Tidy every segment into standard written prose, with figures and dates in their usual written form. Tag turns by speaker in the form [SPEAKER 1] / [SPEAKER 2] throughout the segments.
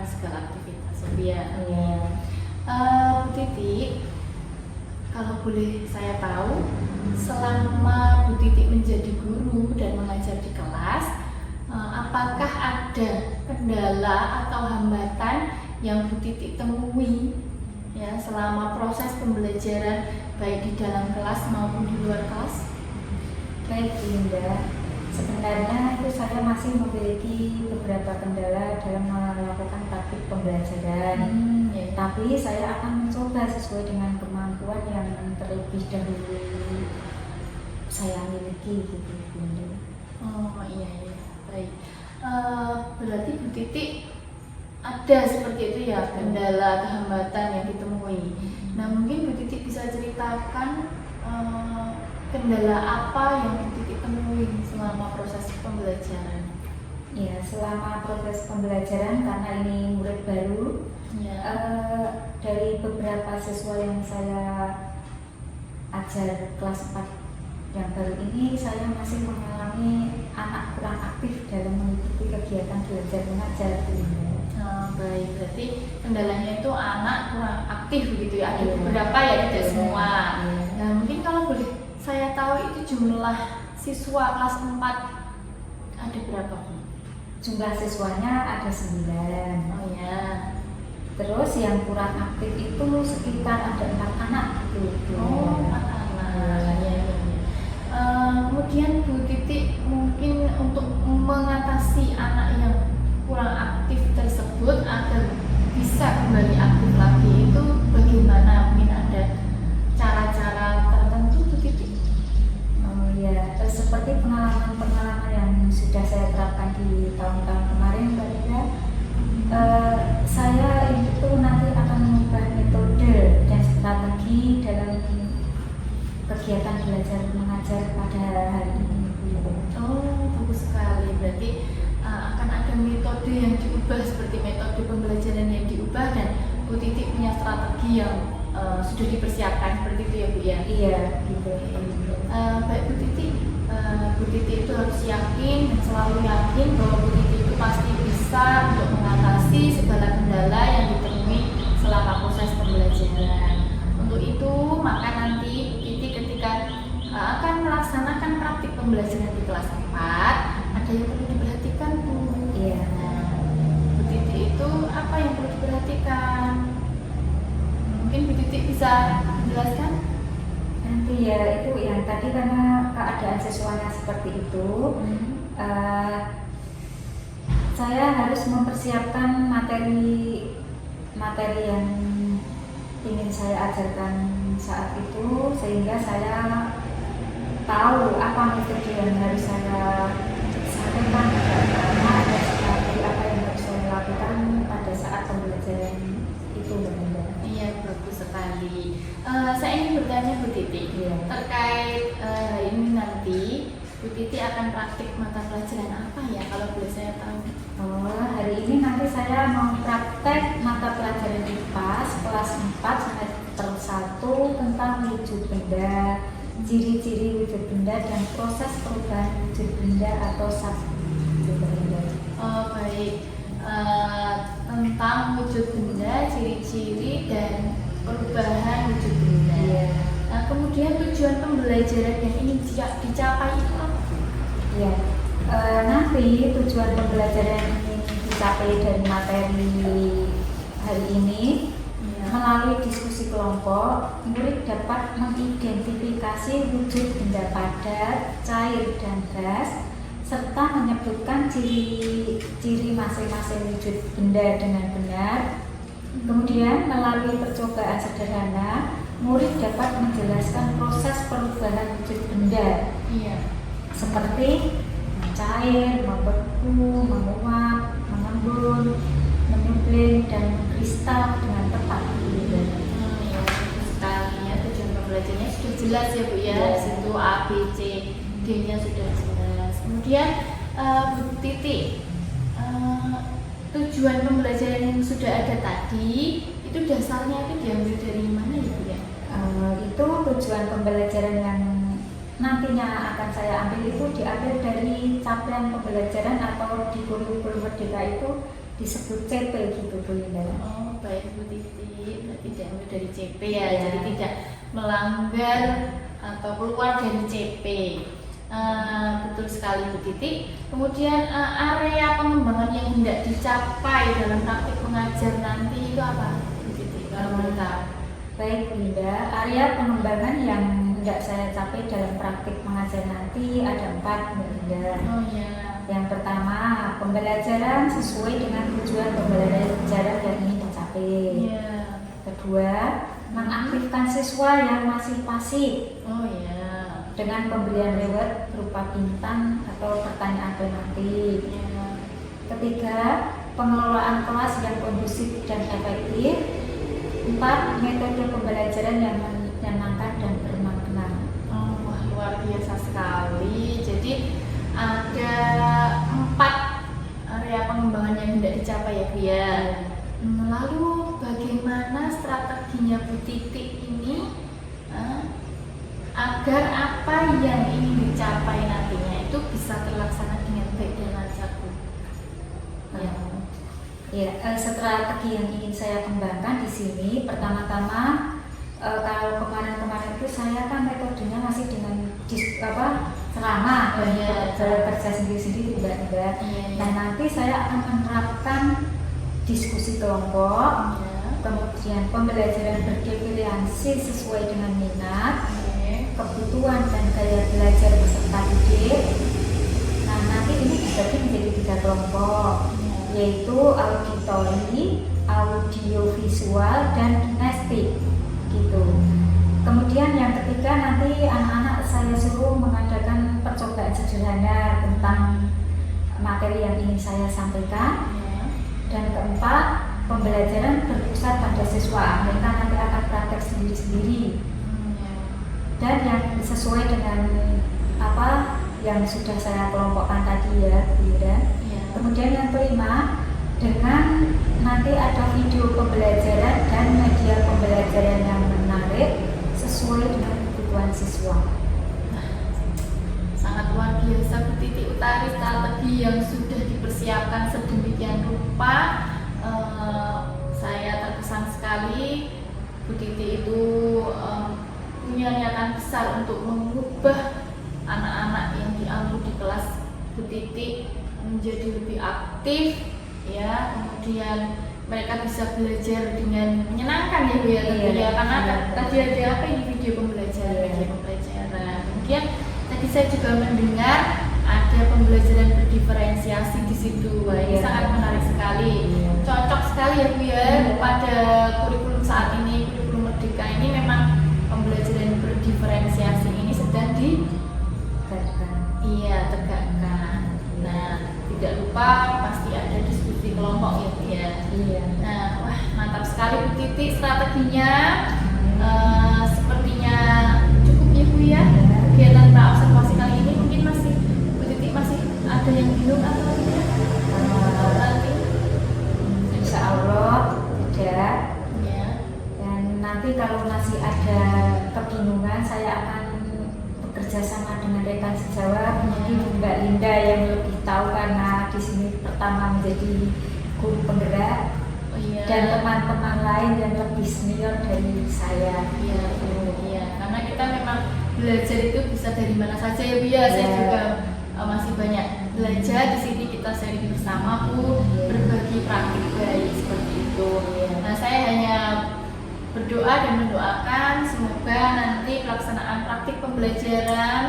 [SPEAKER 1] segala aktivitas ya.
[SPEAKER 2] Iya.
[SPEAKER 1] Bu Titi, kalau boleh saya tahu, selama Bu Titi menjadi guru dan mengajar di kelas, apakah ada kendala atau hambatan yang Bu Titi temui ya selama proses pembelajaran baik di dalam kelas maupun di luar kelas?
[SPEAKER 2] Baik, Linda. Sebenarnya itu saya masih memiliki beberapa kendala dalam melakukan praktik pembelajaran.
[SPEAKER 1] Ya.
[SPEAKER 2] Tapi saya akan mencoba sesuai dengan kemampuan yang terlebih dahulu saya miliki, gitu, Linda.
[SPEAKER 1] Oh iya, baik. Berarti Bu Titi ada seperti itu ya, kendala atau hambatan yang ditemui. Nah, mungkin Bu Titi bisa ceritakan kendala apa yang Bu Titi temui selama proses pembelajaran?
[SPEAKER 2] Ya, selama proses pembelajaran, karena ini murid baru,
[SPEAKER 1] Ya.
[SPEAKER 2] dari beberapa siswa yang saya ajar kelas 4 yang baru ini, saya masih mengalami anak kurang aktif dalam mengikuti kegiatan belajar mengajar.
[SPEAKER 1] Baik, berarti kendalanya itu anak kurang aktif begitu ya, ada
[SPEAKER 2] Iya.
[SPEAKER 1] beberapa ya, tidak semua.
[SPEAKER 2] Iya.
[SPEAKER 1] Nah, mungkin kalau boleh saya tahu itu jumlah siswa kelas 4 ada berapa, Bu?
[SPEAKER 2] Jumlah siswanya ada 9.
[SPEAKER 1] Oh ya.
[SPEAKER 2] Terus yang kurang aktif itu sekitar ada 4 anak gitu.
[SPEAKER 1] Oh, 4 anak. Ya. Kemudian Bu Titi mungkin untuk mengatasi anak yang kurang aktif tersebut agar bisa kembali aktif lagi itu bagaimana? Mungkin ada cara-cara tertentu Bu Titi?
[SPEAKER 2] Seperti pengalaman-pengalaman yang sudah saya terapkan di tahun-tahun kemarin, Mbak Linda, saya itu nanti akan mengubah metode dan strategi dalam kegiatan belajar mengajar pada hari ini.
[SPEAKER 1] Oh, bagus sekali. Berarti akan ada metode yang diubah, seperti metode pembelajaran yang diubah, dan Bu Titi punya strategi yang sudah dipersiapkan seperti itu ya, Bu ya?
[SPEAKER 2] Iya, gitu.
[SPEAKER 1] Baik Bu Titi, Bu Titi itu harus yakin dan selalu yakin bahwa Bu Titi itu pasti bisa untuk mengatasi segala kendala yang ditemui selama proses pembelajaran. Untuk itu, maka nanti Bu Titi ketika akan melaksanakan praktik pembelajaran di kelas 4, ada yang perlu diperhatikan, Bu.
[SPEAKER 2] Iya.
[SPEAKER 1] Nah, Bu Titi itu apa yang perlu diperhatikan? Mungkin Bu Titi bisa menjelaskan?
[SPEAKER 2] Nanti ya, itu yang tadi karena keadaan siswanya seperti itu, saya harus mempersiapkan materi yang ingin saya ajarkan saat itu, sehingga saya tahu apa metode yang harus saya sampaikan kepada anak, ada strategi apa yang harus saya lakukan pada saat pembelajaran itu, benar.
[SPEAKER 1] Iya, bagus sekali. Saya ingin bertanya Bu Titi, terkait hari ini nanti Bu Titi akan praktik mata pelajaran apa ya, kalau boleh saya tahu?
[SPEAKER 2] Hari ini nanti saya mau praktek mata pelajaran IPA kelas 4 semester 1 tentang wujud benda, ciri-ciri wujud benda, dan proses perubahan wujud benda atau subjek benda.
[SPEAKER 1] Oh baik, tentang wujud benda, ciri-ciri, dan perubahan wujud benda.
[SPEAKER 2] Iya.
[SPEAKER 1] Nah, kemudian tujuan pembelajaran yang ingin dicapai itu apa?
[SPEAKER 2] Iya. Nanti tujuan pembelajaran ini dicapai dari materi hari ini. Melalui diskusi kelompok, murid dapat mengidentifikasi wujud benda padat, cair, dan gas, serta menyebutkan ciri-ciri masing-masing wujud benda dengan benar. Kemudian melalui percobaan sederhana, murid dapat menjelaskan proses perubahan wujud benda, seperti mencair, membeku, menguap, mengembun, menyublim, dan mengkristal dengan tepat.
[SPEAKER 1] Ya, sekali ya, tujuan pembelajarannya sudah jelas ya Bu ya. Di situ A, B, C, D-nya sudah jelas. Kemudian Bu Titi, tujuan pembelajaran yang sudah ada tadi itu dasarnya itu diambil dari mana ya Bu ya?
[SPEAKER 2] Itu tujuan pembelajaran yang nantinya akan saya ambil itu diambil dari capaian pembelajaran atau di kurikulum Merdeka itu disebut CP gitu Bu Linda.
[SPEAKER 1] Oh baik Bu Titi, berarti diambil dari CP ya,
[SPEAKER 2] Iya.
[SPEAKER 1] jadi tidak melanggar atau keluar dari CP. Betul sekali Bu Titi. Kemudian area pengembangan yang hendak dicapai dalam praktik mengajar nanti itu apa Bu Titi? Kalau boleh tahu.
[SPEAKER 2] Baik Bu Linda, area pengembangan yang hendak saya capai dalam praktik mengajar nanti ada 4 Bu Linda.
[SPEAKER 1] Oh ya.
[SPEAKER 2] Yang pertama, pembelajaran sesuai dengan tujuan pembelajaran yang ingin dicapai.
[SPEAKER 1] Iya.
[SPEAKER 2] Kedua, mengaktifkan siswa yang masih pasif
[SPEAKER 1] Oh ya.
[SPEAKER 2] dengan pemberian reward berupa bintang atau pertanyaan alternatif.
[SPEAKER 1] Iya.
[SPEAKER 2] Ketiga, pengelolaan kelas yang kondusif dan efektif. 4, metode pembelajaran yang menyenangkan dan bermakna.
[SPEAKER 1] Oh, wah, luar biasa sekali. Jadi ada 4 area pengembangan yang hendak dicapai ya Bu ya. Lalu bagaimana strateginya Bu Titi ini agar apa yang ingin dicapai nantinya itu bisa terlaksana dengan baik dan lancar Bu? Ya.
[SPEAKER 2] Ya, strategi yang ingin saya kembangkan di sini pertama-tama kalau kemarin-kemarin itu saya kan metodenya masih dengan ceramah dan kerja sendiri-sendiri tidak. Nah nanti saya akan menerapkan diskusi kelompok, kemudian pembelajaran berdifferensi sesuai dengan minat, kebutuhan dan gaya belajar peserta didik. Nah nanti ini dibagi menjadi 3 kelompok, yaitu auditori, audiovisual, dan kinestik gitu. Kemudian yang ketiga nanti anak-anak saya suruh mengadakan percobaan sederhana tentang materi yang ingin saya sampaikan. Dan keempat, pembelajaran berpusat pada siswa, mereka nanti akan praktek sendiri-sendiri. Dan yang sesuai dengan apa yang sudah saya kelompokkan tadi ya, Bunda. Kemudian yang kelima, dengan nanti ada video pembelajaran dan media pembelajaran yang menarik sesuai dengan kebutuhan siswa.
[SPEAKER 1] Sangat luar biasa Bu Titi Utari, strategi yang sudah dipersiapkan sedemikian rupa. Saya terkesan sekali Bu Titi itu punya niatan besar untuk mengubah anak-anak yang diambil di kelas Bu Titi menjadi lebih aktif ya, kemudian mereka bisa belajar dengan menyenangkan ya Bu ya, tentunya karena tadi ada apa ini video pembelajaran. Kemudian tadi saya juga mendengar ada pembelajaran berdiferensiasi di situ. Wah, ini sangat menarik sekali. Cocok sekali ya Bu ya pada kurikulum saat ini, kurikulum Merdeka ini memang pembelajaran berdiferensiasi ini sedang tegakkan. Nah, tidak lupa pasti ada diskusi kelompok ya Bu ya. Nah, wah mantap sekali Bu Titi strateginya. Sepertinya cukup ya Bu ya. Kegiatan observasi kali ini mungkin masih Bu Titi masih ada yang bingung atau tidak? Nanti
[SPEAKER 2] Insya Allah tidak.
[SPEAKER 1] ya.
[SPEAKER 2] Dan nanti kalau masih ada kebingungan saya akan bekerja sama dengan rekan sejawat, mungkin Mbak Linda yang lebih tahu karena di sini pertama menjadi guru penggerak. Dan teman-teman lain yang lebih senior dari saya.
[SPEAKER 1] Iya, karena kita memang belajar itu bisa dari mana saja ya Bu ya. Saya juga masih banyak belajar di sini, kita sharing bersama Bu, berbagi praktik baik seperti itu. Nah, saya hanya berdoa dan mendoakan semoga nanti pelaksanaan praktik pembelajaran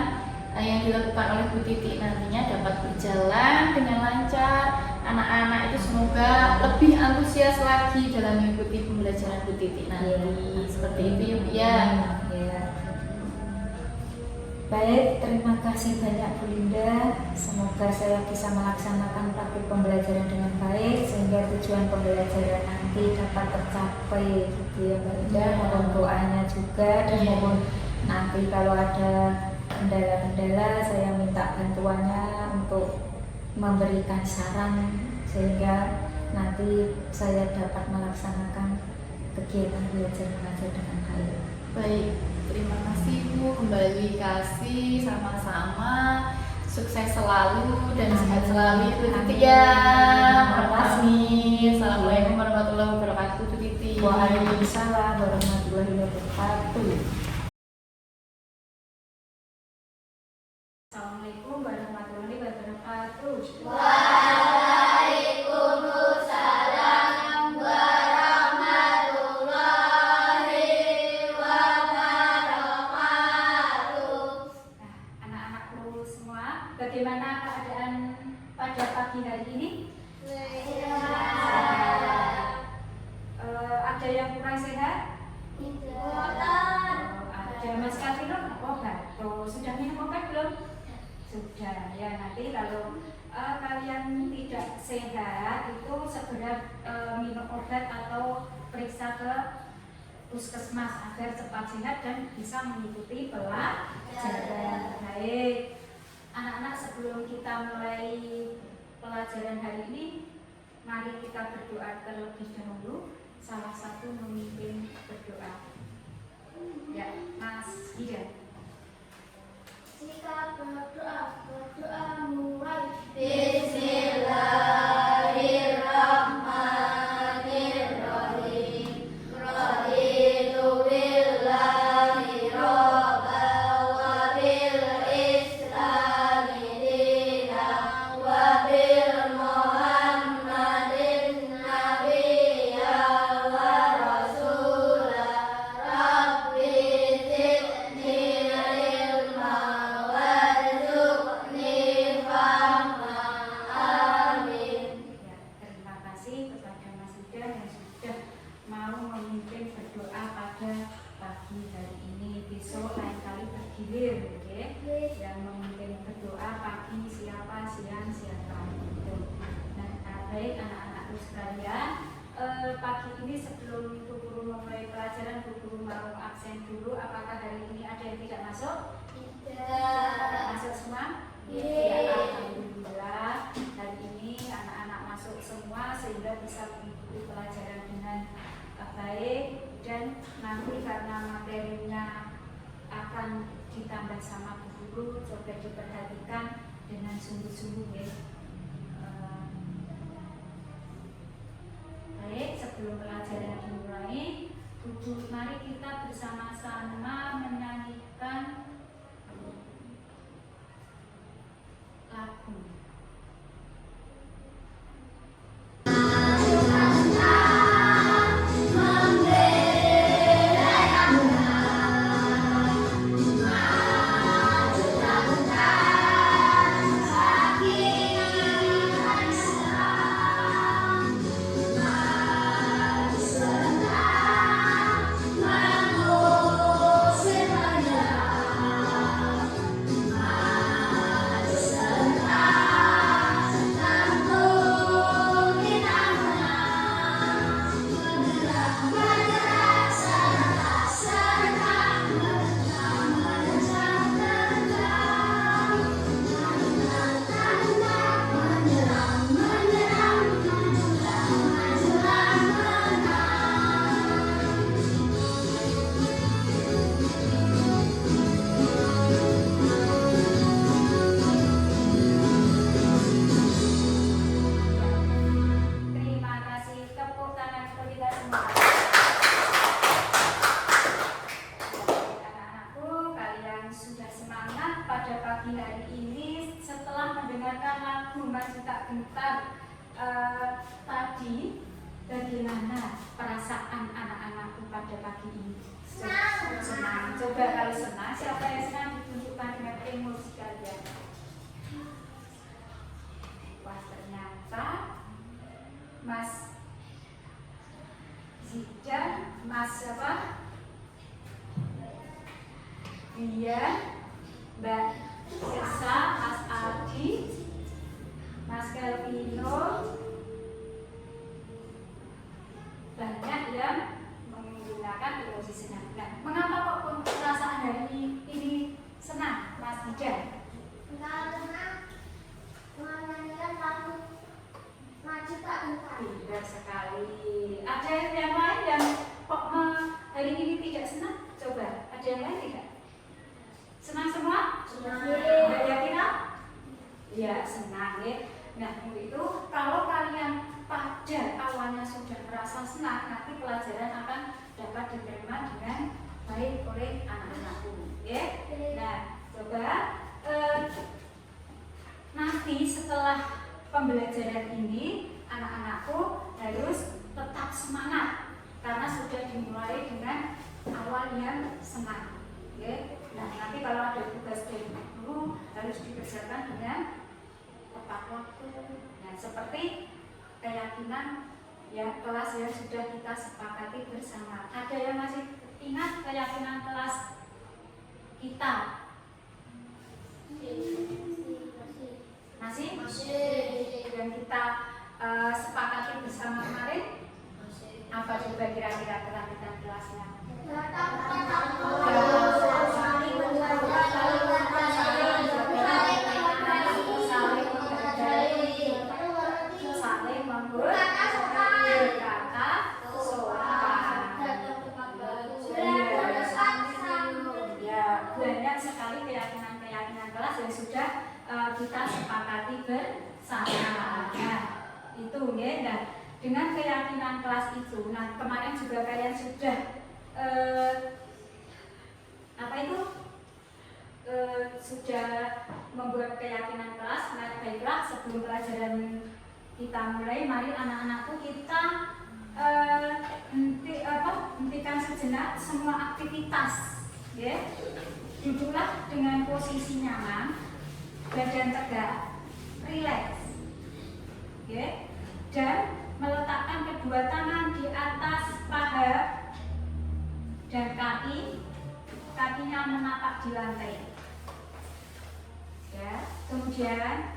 [SPEAKER 1] yang dilakukan oleh Bu Titi nantinya dapat berjalan dengan lancar. Anak-anak itu semoga lebih antusias lagi dalam mengikuti pembelajaran Bu Titi nanti. Seperti itu ya Bu ya.
[SPEAKER 2] Baik, terima kasih banyak Bu Linda. Semoga saya bisa melaksanakan praktik pembelajaran dengan baik sehingga tujuan pembelajaran nanti dapat tercapai gitu ya Mbak Linda. Mohon doanya juga dan mohon nanti kalau ada kendala-kendala saya minta bantuannya untuk memberikan saran sehingga nanti saya dapat melaksanakan kegiatan belajar mengajar dengan baik.
[SPEAKER 1] Baik, terima kasih Bu, kembali kasih sama-sama. sukses selalu dan sehat selalu Ibu Titi ya. Makasih. Assalamualaikum warahmatullahi wabarakatuh Ibu Titi.
[SPEAKER 2] Waalaikumsalam warahmatullahi wabarakatuh. Assalamualaikum warahmatullahi wabarakatuh.
[SPEAKER 3] Waalaikumsalam warahmatullahi wabarakatuh.
[SPEAKER 2] Nah, anak-anakku semua, bagaimana keadaan pada pagi hari ini? Ada yang kurang sehat? Ada. Mas Kartino obat. Sudah minum obat belum? Sudah. Ya, nanti kalau kalian tidak sehat itu segera minum obat atau periksa ke puskesmas agar cepat sehat dan bisa mengikuti pelajaran. Baik, anak-anak, sebelum kita mulai pelajaran hari ini, mari kita berdoa terlebih dahulu. Salah satu memimpin berdoa. Ya, Mas Ida.
[SPEAKER 3] Jika berdoa mulai. Bismillahirrahmanirrahim. Raditu billahi robban wa bil islami dinan wa bil muhammadin nabiyyan wa rasulan. Rabbi zidni ilman warzuqni fahman. Amin.
[SPEAKER 2] Ya, terima kasih kepada Mas Ida yang sudah mau memimpin berdoa pada pagi hari ini. Besok lain kali bergilir, oke? Yang memimpin berdoa pagi siapa, siang siapa. Gitu. Nah, baik anak-anakku sekalian, pagi ini sebelum Bu Guru memulai pelajaran, Bu Guru mau absen dulu. Apakah hari ini ada yang tidak masuk? Masuk semua? Ya, alhamdulillah. Hari ini anak-anak masuk semua sehingga bisa mengikuti pelajaran dengan baik, dan nanti karena materinya akan ditambah sama Bu Guru, coba diperhatikan dengan sungguh-sungguh ya. Baik, sebelum pelajaran dimulai, mari kita bersama-sama menyanyikan lagu. Terima kasih, tepuk tangan untuk kita semua. Anak-anakku, kalian sudah semangat pada pagi hari ini setelah mendengarkan lagu Maju Tak Gentar tadi. Bagaimana perasaan anak-anakku pada pagi ini? Senang. Coba kalau senang, siapa yang senang ditunjukkan dengan emosi kalian. Wah, ternyata Mas Zidan, Mas siapa? Dia, Mbak Sesa, Mas Aldi, Mas Kelvino, banyak yang menggunakan emosi senang. Nah, mengapa kok perasaan hari ini senang, Mas Zidan?
[SPEAKER 3] Karena menyanyikan lagu Maju Tak Gentar.
[SPEAKER 2] Pintar sekali. Ada yang lain yang kok hari ini tidak senang? Coba, ada yang lain tidak? Senang semua?
[SPEAKER 3] Senang.
[SPEAKER 2] Mbak Yakina? merasa senang, nanti pelajaran akan dapat diterima dengan baik oleh anak-anakku. Ya. Nah, coba nanti setelah pembelajaran ini anak-anakku harus tetap semangat karena sudah dimulai dengan awal yang senang. Ya. Nah, nanti kalau ada tugas dari guru harus dikerjakan dengan tepat waktu. Nah, seperti keyakinan ya kelas yang sudah kita sepakati bersama. Ada yang masih ingat keyakinan kelas kita? Masih? Yang kita sepakati bersama kemarin? Apa coba kira-kira keyakinan kelasnya? Saling berkata sopan. Ya, banyak sekali keyakinan kelas yang sudah kita sepakati bersama. Nah, itu ya. Nah, dengan keyakinan kelas itu, nah kemarin juga kalian sudah sudah membuat keyakinan kelas. Nah, baiklah, sebelum pelajaran kita mulai, mari anak-anakku kita hentikan sejenak semua aktivitas, ya. Duduklah dengan posisi nyaman, badan tegak, rileks, ya, dan meletakkan kedua tangan di atas paha dan kakinya menapak di lantai. Ya, kemudian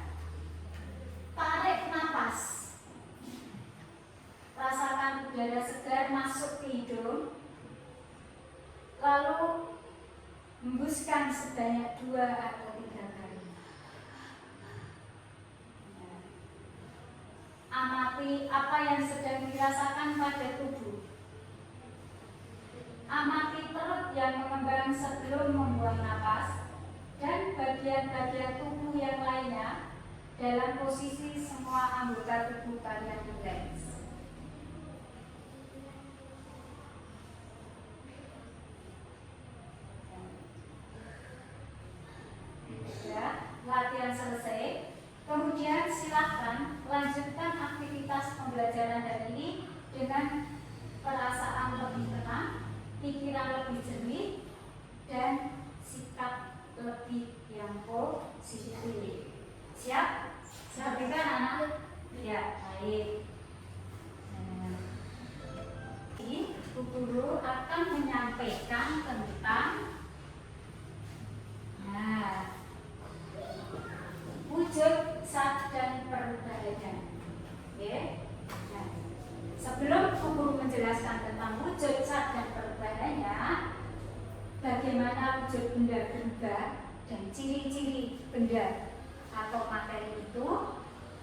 [SPEAKER 2] tarik napas, rasakan udara segar masuk ke hidung, lalu hembuskan sebanyak 2 atau 3 kali. Ya. Amati apa yang sedang dirasakan pada tubuh. Amati perut yang mengembang sebelum membuang napas dan bagian-bagian tubuh yang lainnya dalam posisi semua anggota tubuh kalian rileks. Ya, latihan selesai. Kemudian silahkan lanjutkan aktivitas pembelajaran hari ini dengan perasaan lebih tenang, pikiran lebih jernih, dan sikap lebih yang positif. Siap? Seperti kan anak? Ya, baik. Jadi, Bu Guru akan menyampaikan tentang wujud zat dan perubahannya. Ya. Nah, sebelum Bu Guru menjelaskan tentang wujud zat dan perubahannya, bagaimana wujud benda berubah dan ciri-ciri benda atau materi itu,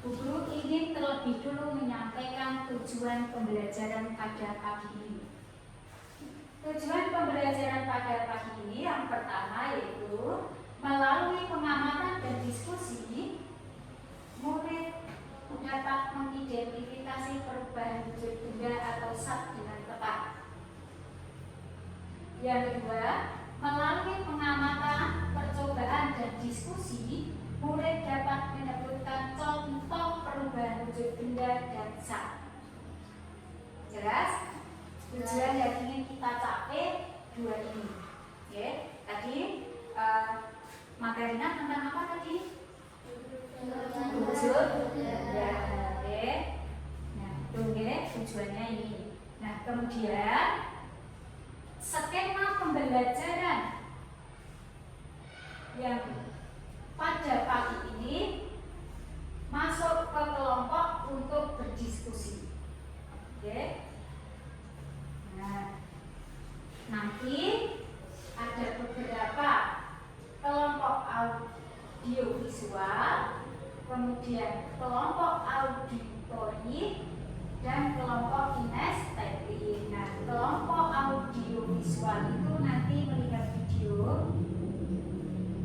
[SPEAKER 2] Bu Guru ingin terlebih dulu menyampaikan tujuan pembelajaran pada pagi ini. Tujuan pembelajaran pada pagi ini yang pertama yaitu melalui pengamatan dan diskusi, murid dapat mengidentifikasi perubahan wujud benda atau zat dengan tepat. Yang kedua, melalui pengamatan, percobaan, dan diskusi, murid dapat menyebutkan contoh perubahan wujud benda dan zat. Jelas? Tujuan yang ingin kita capai 2 ini. Ya, tadi materinya tentang apa tadi? Wujud. Ya, oke. Nah, tujuannya ini. Nah, kemudian skema pembelajaran yang pada pagi ini masuk ke kelompok untuk berdiskusi. Oke. Nah, nanti ada beberapa kelompok audio visual, kemudian kelompok auditori, dan kelompok kinestetik. Nah, kelompok audio visual itu nanti melihat video,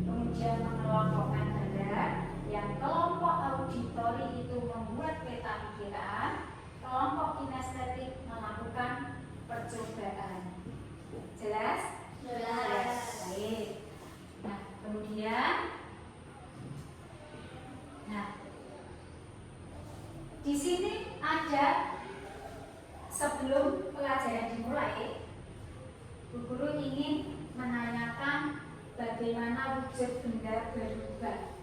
[SPEAKER 2] kemudian mengelompokkan gambar. Yang kelompok auditori itu membuat peta pikiran, kelompok kinestetik sebelum pelajaran dimulai, Bu Guru ingin menanyakan bagaimana wujud benda berubah.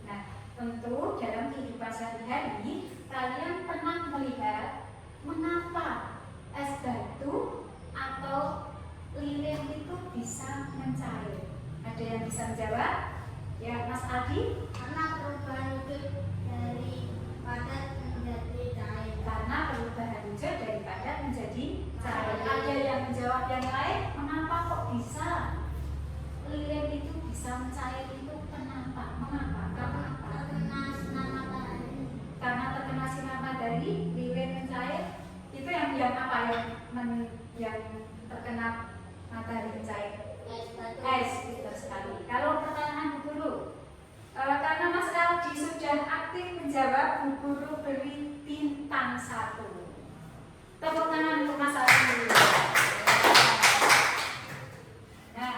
[SPEAKER 2] Nah, tentu dalam kehidupan sehari-hari kalian pernah melihat mengapa es batu atau lilin itu bisa mencair. Ada yang bisa menjawab? Ya, Mas Adi?
[SPEAKER 3] Karena perubahan wujud dari padat menjadi cair.
[SPEAKER 2] Karena perubahan wujud dari padat menjadi cair. Ada yang menjawab yang lain? Mengapa kok bisa lilin itu bisa mencair itu? Kenapa? Mengapa?
[SPEAKER 3] Karena sinar matahari.
[SPEAKER 2] Karena terkena sinar matahari, lilin mencair. Itu yang apa yang terkena matahari mencair? Es, betul sekali. Kalau pertanyaan Bu Guru, karena Mas Aldi sudah aktif menjawab, Bu Guru beri bintang 1. Tepuk tangan untuk Mas Aldi. Nah,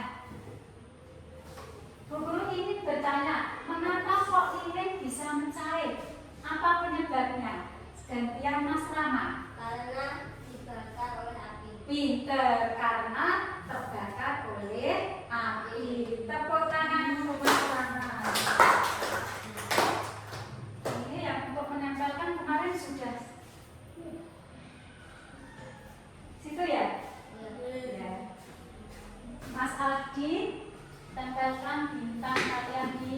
[SPEAKER 2] Bu Guru ingin bertanya, mengapa kok lilin bisa mencair? Apa penyebabnya? Gantian Mas Rama.
[SPEAKER 3] Karena dibakar oleh api.
[SPEAKER 2] Pinter, karena terbakar oleh api. Tepuk tangan untuk Mas Rama. Ini yang untuk menempelkan kemarin sudah situ ya? Ya. Mas Aldi, tempelkan bintang kalian di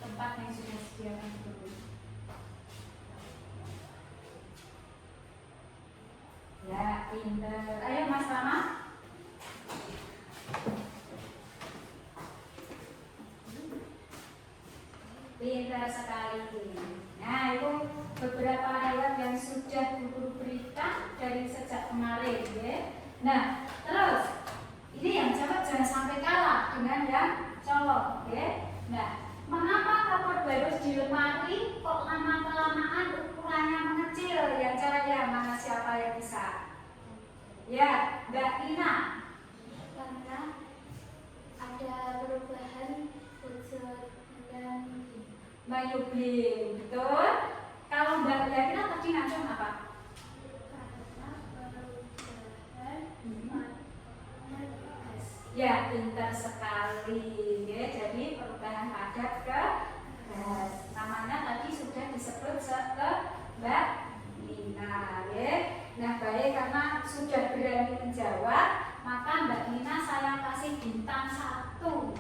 [SPEAKER 2] tempat yang sudah disediakan dulu. Ya, pinter. Ayo Mas Rama. Pinter sekali. Nah, itu beberapa hewan yang sudah Bu Guru berikan dari sejak kemarin, ya. Nah, terus ini yang cewek jangan sampai kalah dengan yang cowok, ya. Nah, mengapa kapur barus di lemari kok lama-kelamaan ukurannya mengecil? Yang caranya mana, siapa yang bisa? Ya, Mbak Ina.
[SPEAKER 3] Karena ada perubahan wujud dan
[SPEAKER 2] Mayublim, betul? Kalau Mbak Ina tadi ngacung apa? Ya, pintar sekali. Ya, jadi perubahan padat ke gas. Namanya tadi sudah disebut ke Mbak Nina. Ya. Nah, baik, karena sudah berani menjawab, maka Mbak Nina saya kasih bintang 1.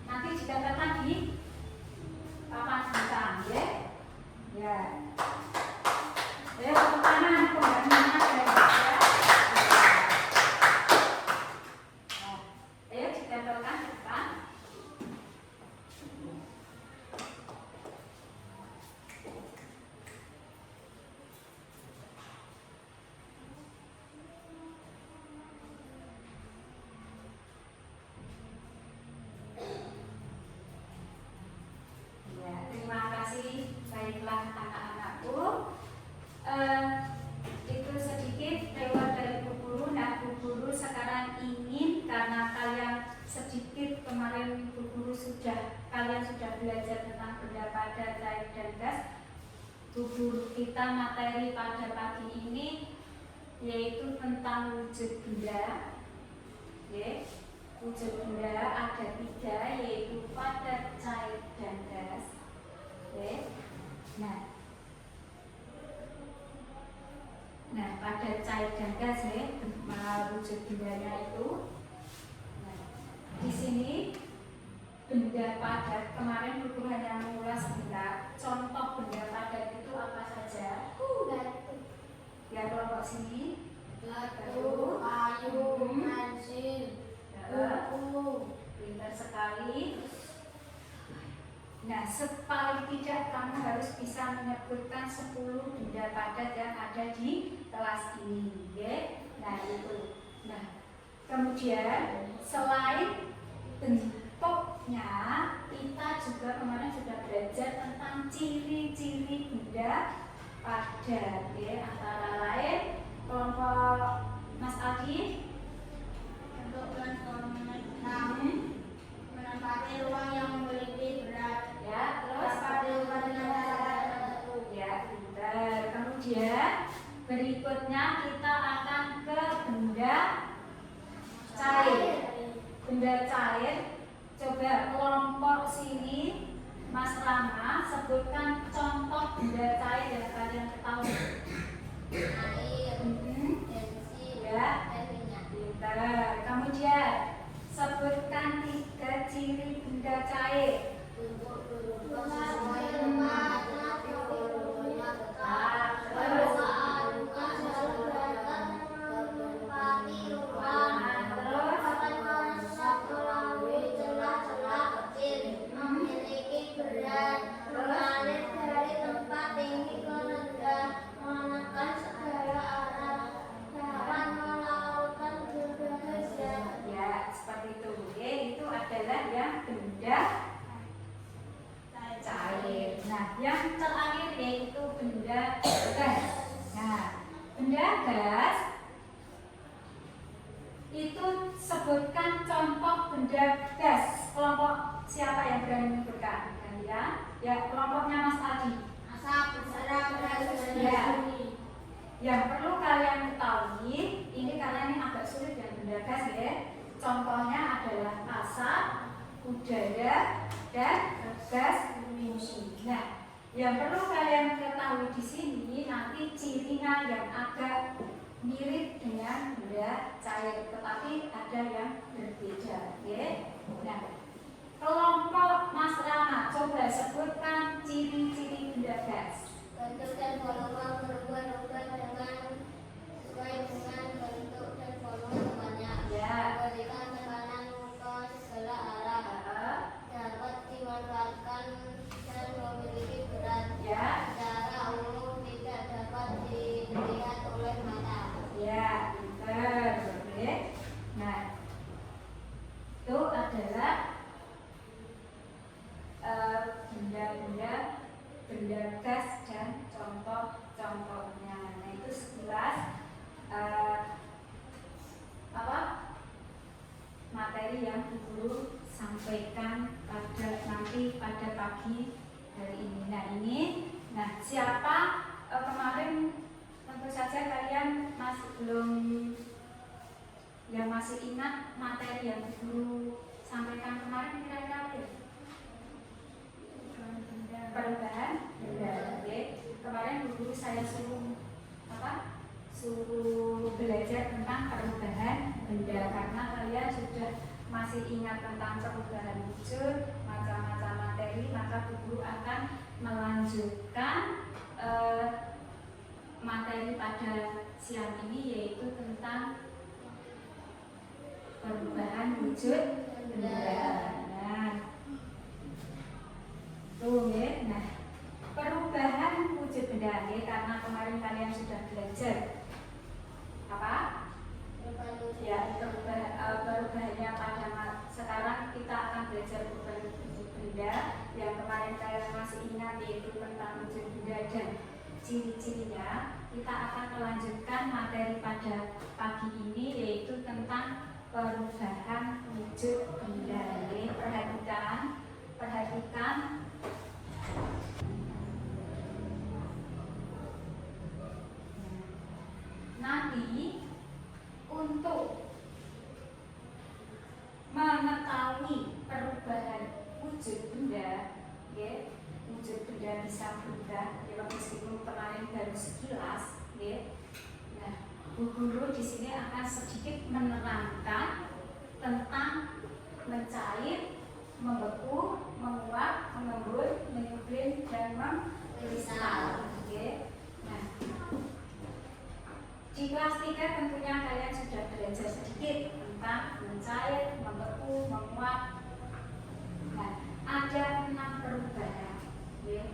[SPEAKER 2] Nanti ditempelkan di papan bintang, ya. Ya. Ya, tepuk tangan untuk Mbak Nina dan ya. Ayo ditempelkan ke depan. Ya, terima kasih. Baiklah anak-anakku. Itu sedikit lewat dari Bu Guru. Nah, Bu Guru sekarang ingin, karena kalian sedikit kemarin Bu Guru kalian sudah belajar tentang benda padat, cair dan gas. Bu Guru kita materi pada pagi ini yaitu tentang wujud benda. Ya, wujud benda ada 3, yaitu padat, cair dan gas. Ya. Nah, padat, cair dan gas, ya, wujud bendanya itu. Nah, di sini benda padat, kemarin Bu Guru hanya mengulas sebentar. Contoh benda padat itu apa saja?
[SPEAKER 3] batu,
[SPEAKER 2] Ya, kelompok sini.
[SPEAKER 3] kayu, pensil, buku.
[SPEAKER 2] Pintar sekali. Nah, paling tidak kamu harus bisa menyebutkan 10 benda padat yang ada di kelas ini, ya. Nah, itu. Nah, kemudian selain bentuknya, kita juga kemarin sudah belajar tentang ciri-ciri benda padat, ya. Antara lain kelompok Mas Aldi,
[SPEAKER 3] Untuk menempati ruang yang memiliki berat.
[SPEAKER 2] ya. Terus
[SPEAKER 3] Dapat diubah dengan cara tertentu.
[SPEAKER 2] ya, kemudian berikutnya kita akan ke benda cair. Benda cair, coba kelompok sini, Mas Rama, sebutkan contoh benda cair yang kalian ketahui.
[SPEAKER 3] Air, bensin,
[SPEAKER 2] Ya.
[SPEAKER 3] minyak.
[SPEAKER 2] Pintar. Kemudian sebutkan 3 ciri benda cair.
[SPEAKER 3] Untuk berubah sesuai tempatnya, berubahnya tetap.
[SPEAKER 2] Terus
[SPEAKER 3] Bukan sesuaikan menempati ruang.
[SPEAKER 2] terus
[SPEAKER 3] Akan merasa melalui celah-celah kecil, memiliki berat, mengalir dari tempat tinggi ke rendah, menekan segala arah, dapat melakukan berbagai zat.
[SPEAKER 2] ya seperti itu. Oke, itu adalah yang benda cair. Nah, yang terakhir yaitu benda gas. Nah, benda gas itu sebutkan contoh benda gas. Kelompok siapa yang berani menyebutkan? Kalian? Ya, kelompoknya Mas Adi.
[SPEAKER 3] Asap, bersarang, gas,
[SPEAKER 2] Ya. Yang perlu kalian ketahui, ini kalian ini agak sulit dengan benda gas ya. Contohnya adalah asap, udara, dan gas emisi. Nah, yang perlu kalian ketahui di sini nanti cirinya yang agak mirip dengan benda cair, tetapi ada yang berbeda. Ya. Nah, kelompok Mas Rama, coba sebutkan ciri-ciri benda gas.
[SPEAKER 3] bentuk dan volume berubah-ubah sesuai dengan bentuk dan volume tekannya.
[SPEAKER 2] Ya.
[SPEAKER 3] Memberikan tekanan ke segala arah. Dapat dimanfaatkan dan memiliki berat.
[SPEAKER 2] Ya.
[SPEAKER 3] Secara umum tidak dapat dilihat oleh mata.
[SPEAKER 2] Ya, pintar. Oke. Nah, itu adalah benda gas dan contoh-contohnya. Nah, itu sekilas materi yang Ibu sampaikan pada pagi hari ini. Nah, siapa kemarin tentu saja kalian masih ingat materi yang Ibu sampaikan kemarin kira-kira apa ya? Perubahan benda. Oke. Kemarin guru saya suruh belajar tentang perubahan benda karena kalian sudah masih ingat tentang perubahan wujud, macam-macam materi, maka guru akan melanjutkan materi pada siang ini yaitu tentang perubahan wujud benda. Nah, tuh ya. Nah, perubahan wujud benda ya, karena kemarin kalian sudah belajar apa? Ya, perubahannya pada sekarang kita akan belajar perubahan wujud benda yang kemarin kalian masih ingat yaitu tentang wujud benda dan ciri-cirinya. Kita akan melanjutkan materi pada pagi ini yaitu tentang perubahan wujud benda. Ya, perhatikan. Nanti untuk mengetahui perubahan wujud benda, ya, wujud benda bisa berubah, ya, meskipun kemarin baru sekilas, ya. Nah, Bu Guru di sini akan sedikit menerangkan tentang mencair, membeku, menguap, mengembun, menyublim, dan mengkristal. Ya. Nah, di kelas 3 tentunya kalian sudah belajar sedikit tentang mencair, membeku, menguap. Nah, ada 6 perubahan. Ya.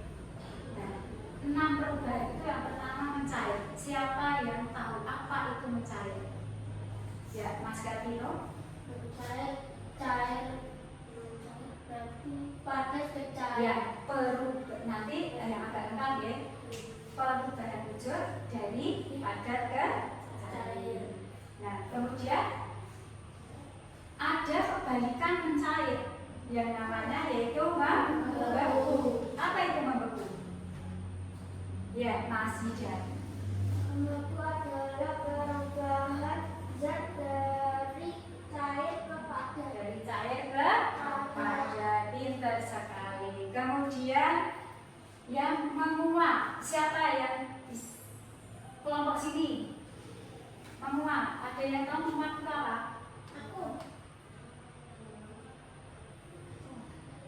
[SPEAKER 2] Nah, 6 perubahan itu yang pertama mencair. Siapa yang tahu apa itu mencair? Ya, Mas Gavino.
[SPEAKER 3] Cair berarti padat ke cair.
[SPEAKER 2] Ya, nanti yang agak lengkap ya. Perubahan wujud dari padat ke cair. Nah, kemudian ada kebalikan mencair yang namanya yaitu membeku. Apa itu membeku? Ya, masih jadi.
[SPEAKER 3] Membeku adalah perubahan zat dari cair ke padat.
[SPEAKER 2] Dari cair ke padat, pintar sekali. Kemudian yang menguap, siapa yang kelompok sini? Menguap, ada yang tahu menguap itu apa?
[SPEAKER 3] Aku.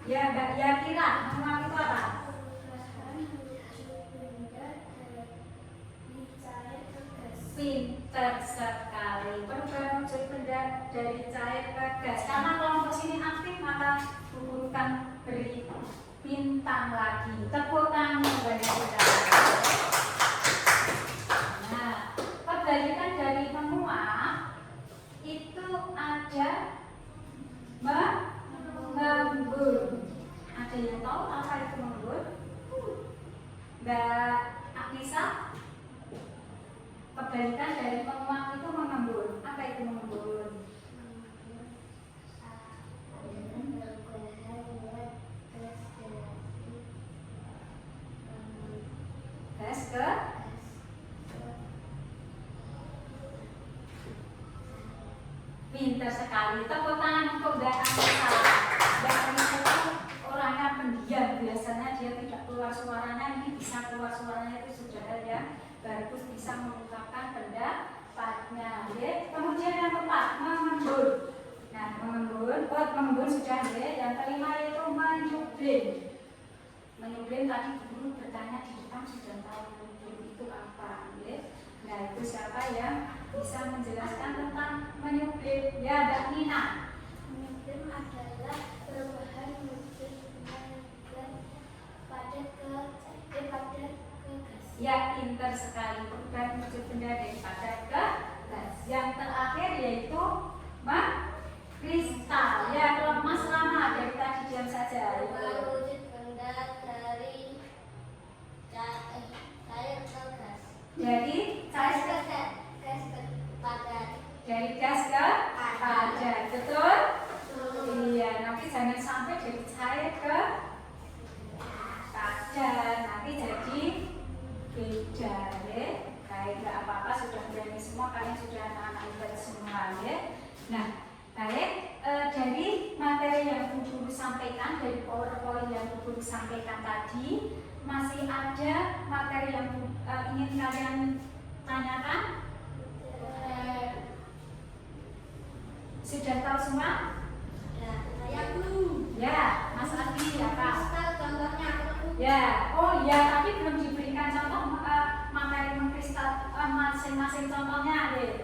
[SPEAKER 2] Ya, Mbak Yakira, menguap itu apa?
[SPEAKER 3] Perubahan menuju benda dari cair ke gas.
[SPEAKER 2] Pintar sekali. Perubahan menjadi benda dari cair ke gas. Karena kelompok sini aktif, maka bukan beri bintang lagi. Tepuk tangan banyak-banyak. Nah, kebalikan dari menguap itu ada mengembun. Ada yang tahu apa itu mengembun? Mbak Anissa? Kebalikan dari menguap itu mengembun. Apa itu mengembun? Gas ke pintar sekali. Tepuk tangan untuk Mbak Anissa. Mbak Anissa itu orangnya pendiam. Biasanya dia tidak keluar suaranya. Ini bisa keluar suaranya itu sudah ya. Bagus bisa mengungkapkan pendapatnya. Kemudian yang keempat, mengembun. Nah, mengembun sudah ya. Yang kelima itu menyublim. Menyublim tadi guru bertanya di depan sudah tahu menyublim itu apa ya. Nah, itu siapa yang bisa menjelaskan tentang menyublim? Ya, Mbak Nina.
[SPEAKER 3] Menyublim adalah perubahan menuju padat ke gas.
[SPEAKER 2] Ya, pintar sekali. Perubahan menuju benda dari padat ke gas. Yang terakhir yaitu kristal. Ya, kalau Mas Rama dari tadi diam saja.
[SPEAKER 3] Mewujud benda dari cair ke gas.
[SPEAKER 2] Jadi
[SPEAKER 3] Gas ke padat.
[SPEAKER 2] dari gas ke padat, betul? Iya, nanti jangan sampai dari cair ke padat, nanti jadi beda ya. Baik, nggak apa-apa, sudah berani semua, kalian sudah anak-anak hebat semua ya. Nah, baik, dari materi yang guru sampaikan, dari PowerPoint yang guru sampaikan tadi, masih ada materi yang ingin kalian tanyakan? Sudah tahu semua?
[SPEAKER 3] Saya
[SPEAKER 2] Ya, Mas Adi, apa?
[SPEAKER 3] kristal contohnya aku.
[SPEAKER 2] Ya, oh ya, tapi belum diberikan contoh materi mengkristal masing-masing contohnya deh.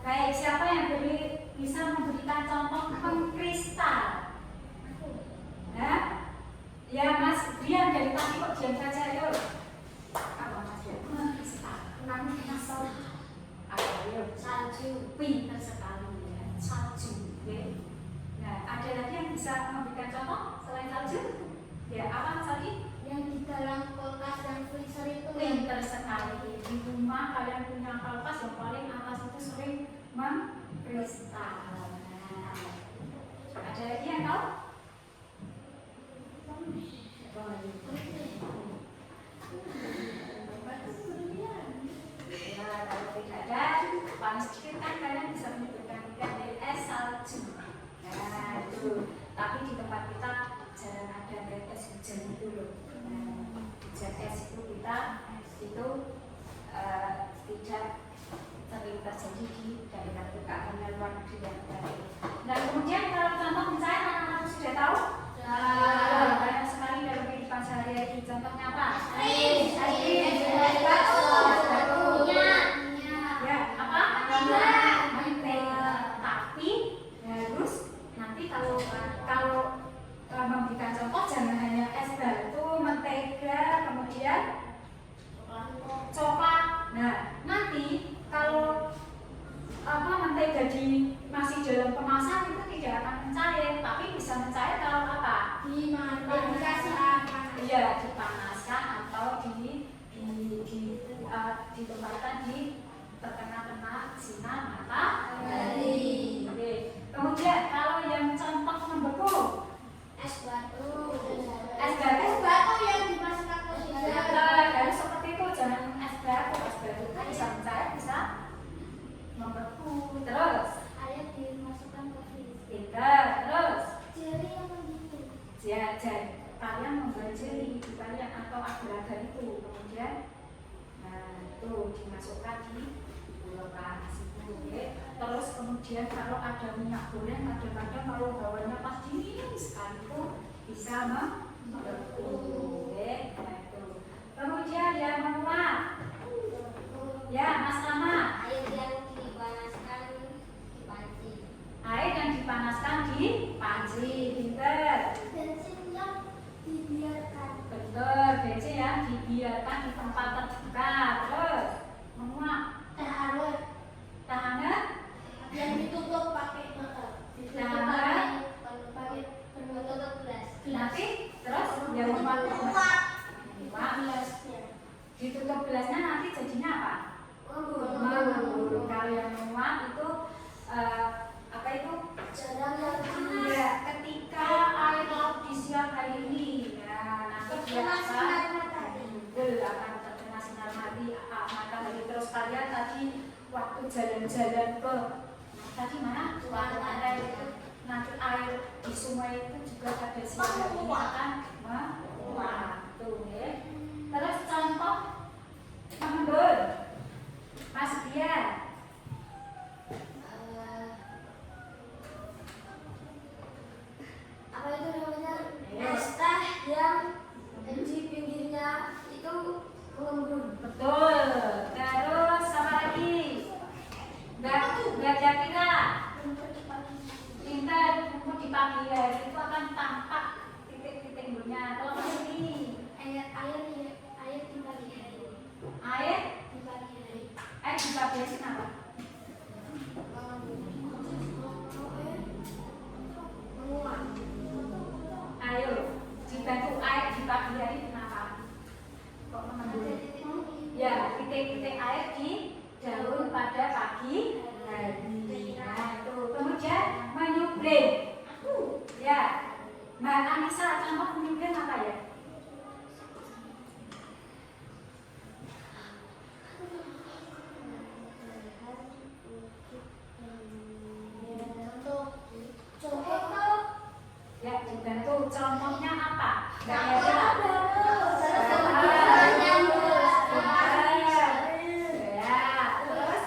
[SPEAKER 2] Baik, siapa yang bisa memberikan contoh mengkristal? Nah, ya Mas Dian dari tadi kok diam saja yuk. Apa Mas Dian? Mengkristal. Mengkristal. Apa yuk? Salju. Pintar sekali ya. Salju. Ya. Nah, ada lagi yang bisa memberikan contoh selain salju? Ya, apa Mas Adi?
[SPEAKER 3] Yang di dalam kulkas dan freezer itu.
[SPEAKER 2] Pintar sekali. Di rumah kalian punya kulkas yang paling atas itu sering mengkristal. Nah, ada lagi yang tahu? Ya, kalau tidak ada, paling sedikit kan kalian bisa menyebutkan ikan dari es salju. Nah, itu. Tapi di tempat kita jarang ada es hujan itu loh. Hujan es itu kita itu tidak sering terjadi di daerah kita karena luar negeri yang baik. Nah, kemudian kalau contoh mencair anak-anak sudah tahu? Banyak sekali dalam kehidupan sehari-hari. Contohnya apa?
[SPEAKER 3] Air.
[SPEAKER 2] Ya, apa? Mentega. Tapi harus nanti kalau memberikan contoh jangan hanya es batu, mentega, kemudian coklat. Nah, nanti kalau mentega masih dalam kemasan itu tidak akan mencair, tapi bisa mencair kalau apa?
[SPEAKER 3] Dipanaskan.
[SPEAKER 2] Iya, dipanaskan itu. Kemudian itu dimasukkan di kulkas itu ya. Terus kemudian kalau ada minyak goreng, kadang-kadang kalau bawahnya pas dingin sekali itu bisa melepuh ya. Nah, itu. Kemudian yang menguap ya Mas Rama,
[SPEAKER 3] Air yang dipanaskan di panci.
[SPEAKER 2] air yang dipanaskan di panci, pinter.
[SPEAKER 3] Bensin yang dibiarkan.
[SPEAKER 2] Betul, bensin yang dibiarkan di tempat terbuka. Terus menguap.
[SPEAKER 3] Teh hangat
[SPEAKER 2] Teh hangat
[SPEAKER 3] yang ditutup pakai
[SPEAKER 2] Teh hangat.
[SPEAKER 3] pakai penutup gelas.
[SPEAKER 2] Nanti terus yang menguap. Menguap.
[SPEAKER 3] Gelasnya.
[SPEAKER 2] Ditutup gelasnya nanti jadinya apa? Mengembur. Kalau yang menguap itu apa itu?
[SPEAKER 3] Jarang yang
[SPEAKER 2] Ya, ketika air laut di siang hari ini, ya nanti dia akan terkena sinar matahari. Terus kalian tadi waktu jalan-jalan ke tadi mana? Waktu pantai itu nanti air di sungai itu juga pada siang hari ini akan menguap. Tuh ya. Terus contoh mengembur. Mas Dian.
[SPEAKER 3] apa itu namanya?
[SPEAKER 2] Iya.
[SPEAKER 3] Es teh yang di pinggirnya itu mengembun.
[SPEAKER 2] Betul. Terus apa lagi? Nggak Jakira. Pintar rumput di pagi hari itu akan tampak titik-titik embunnya. Kalau masuk ini
[SPEAKER 3] Air di pagi hari.
[SPEAKER 2] air
[SPEAKER 3] Di pagi hari.
[SPEAKER 2] di pagi hari kenapa?
[SPEAKER 3] Menguap.
[SPEAKER 2] Ayo dibantu air di pagi hari kenapa? Kok mengembun? Ya, titik-titik air di daun pada pagi hari. Nah, itu. Kemudian menyublim. Ya, Mbak Anissa, contoh menyublim apa ya? Ya, dibantu. Contohnya apa? Nggak ada. Ya, terus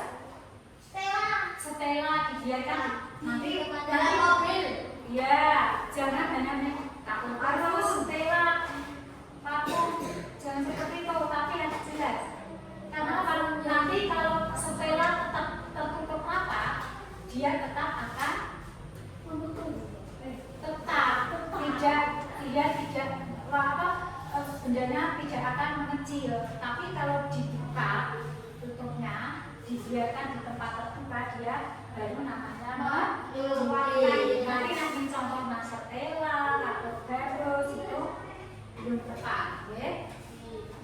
[SPEAKER 2] setelah dibiarkan nanti
[SPEAKER 3] Dalam mobil.
[SPEAKER 2] ya jangan hanya takut harus setelah vakum jangan seperti itu tapi yang jelas karena apa? Nanti kalau setelah tetap tertutup rapat dia tetap akan tidak bendanya tidak akan mengecil tapi kalau dibuka tutupnya dibiarkan di tempat terbuka dia baru namanya menyublim. Nanti contoh Stella atau Garus itu belum tepat ya.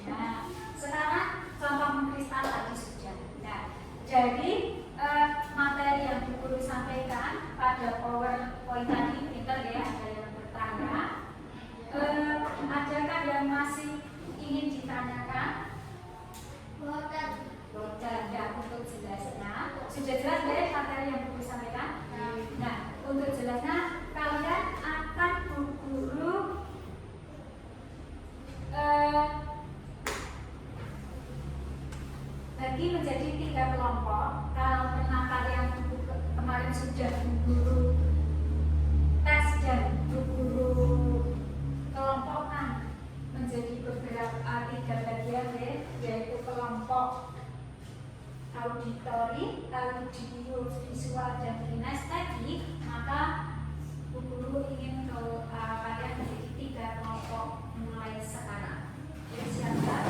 [SPEAKER 2] Nah sekarang contoh mengkristal tadi sudah. Nah jadi materi yang Bu Guru sampaikan pada PowerPoint tadi pinter ya, ada yang bertanya. Adakah yang masih ingin ditanyakan? Boten ya, untuk jelasnya sudah jelas ya materi yang Bu Guru sampaikan. Nah untuk jelasnya kalian akan Bu Guru bagi menjadi 3 kelompok. Kalau pernah kalian kemarin sudah Bu Guru tes dan Bu Guru kelompokkan menjadi beberapa 3 bagian yaitu kelompok auditori, audio visual dan kinestetik, maka Bu Guru ingin kalian menjadi 3 kelompok mulai sekarang. Jadi silakan.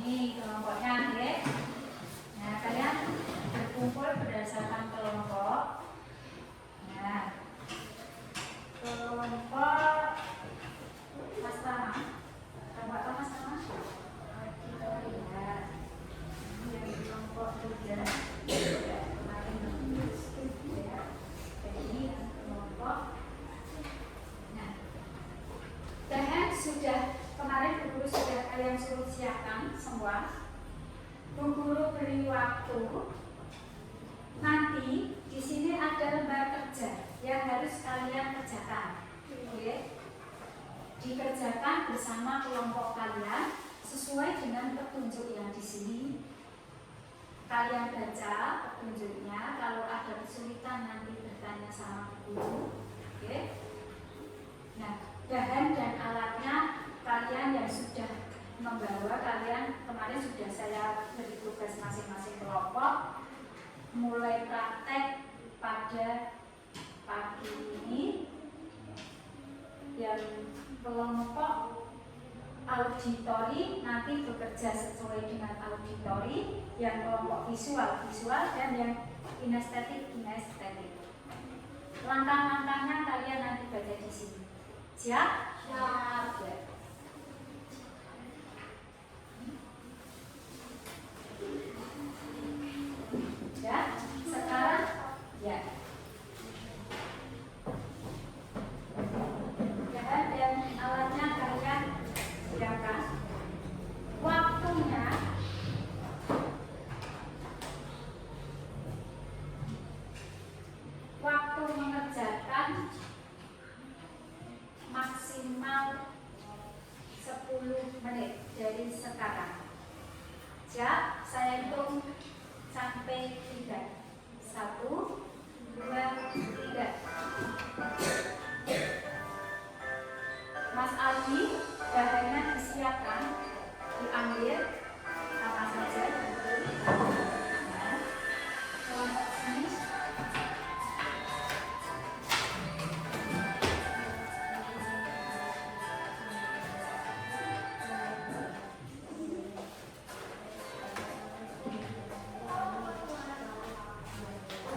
[SPEAKER 2] Ini kelompoknya ya. Nah, kalian berkumpul berdasarkan kelompok. Nah, kelompok Mas Tama. Kelompok apa Mas Tama? Ya. Yang kelompok 3. Kemarin ya. Jadi kelompok. Nah, bahan sudah kemarin Bu Guru sudah kalian suruh siapkan semua Bu Guru beri waktu. Nanti di sini ada lembar kerja yang harus kalian kerjakan. Oke? Dikerjakan bersama kelompok kalian sesuai dengan petunjuk yang di sini. Kalian baca petunjuknya, kalau ada kesulitan nanti bertanya sama guru. Oke? Nah, bahan dan alatnya kalian yang sudah membawa, kalian kemarin sudah saya beri tugas masing-masing kelompok mulai praktek pada pagi ini. Yang kelompok auditori nanti bekerja sesuai dengan auditori, yang kelompok visual, dan yang kinestetik. Langkah-langkahnya kalian nanti baca di sini. Siap? Siap. Ya, sekarang ya. Bahan dan alatnya kalian siapkan. Waktu mengerjakan maksimal 10 menit dari sekarang. Siap? Saya hitung sampai 3. 1, 2, 3. Mas Aldi, bahannya disiapkan, diambil apa saja. Kelompok sini.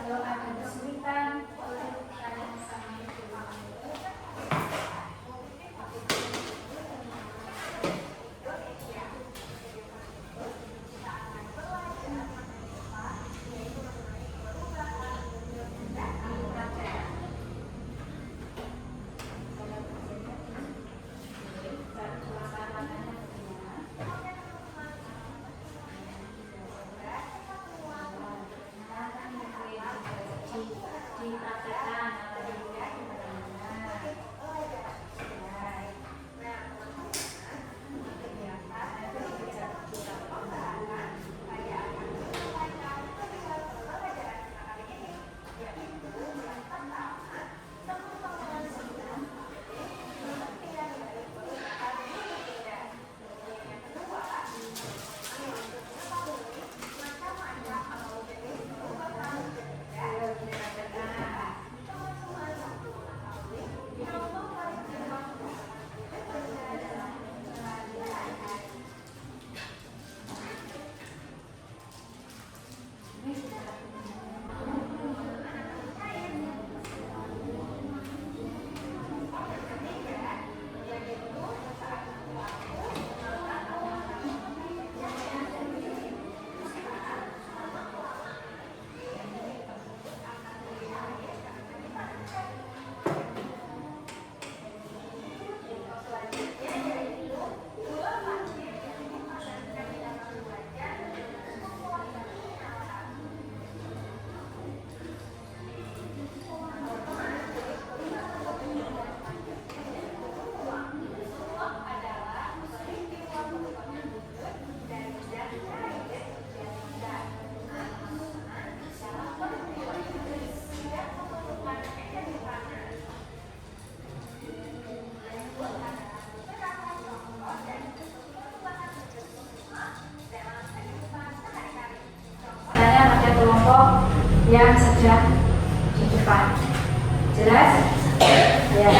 [SPEAKER 2] Kalau ada kesulitan, kalian sama ibu. Yang sedang di depan, jelas? Ya.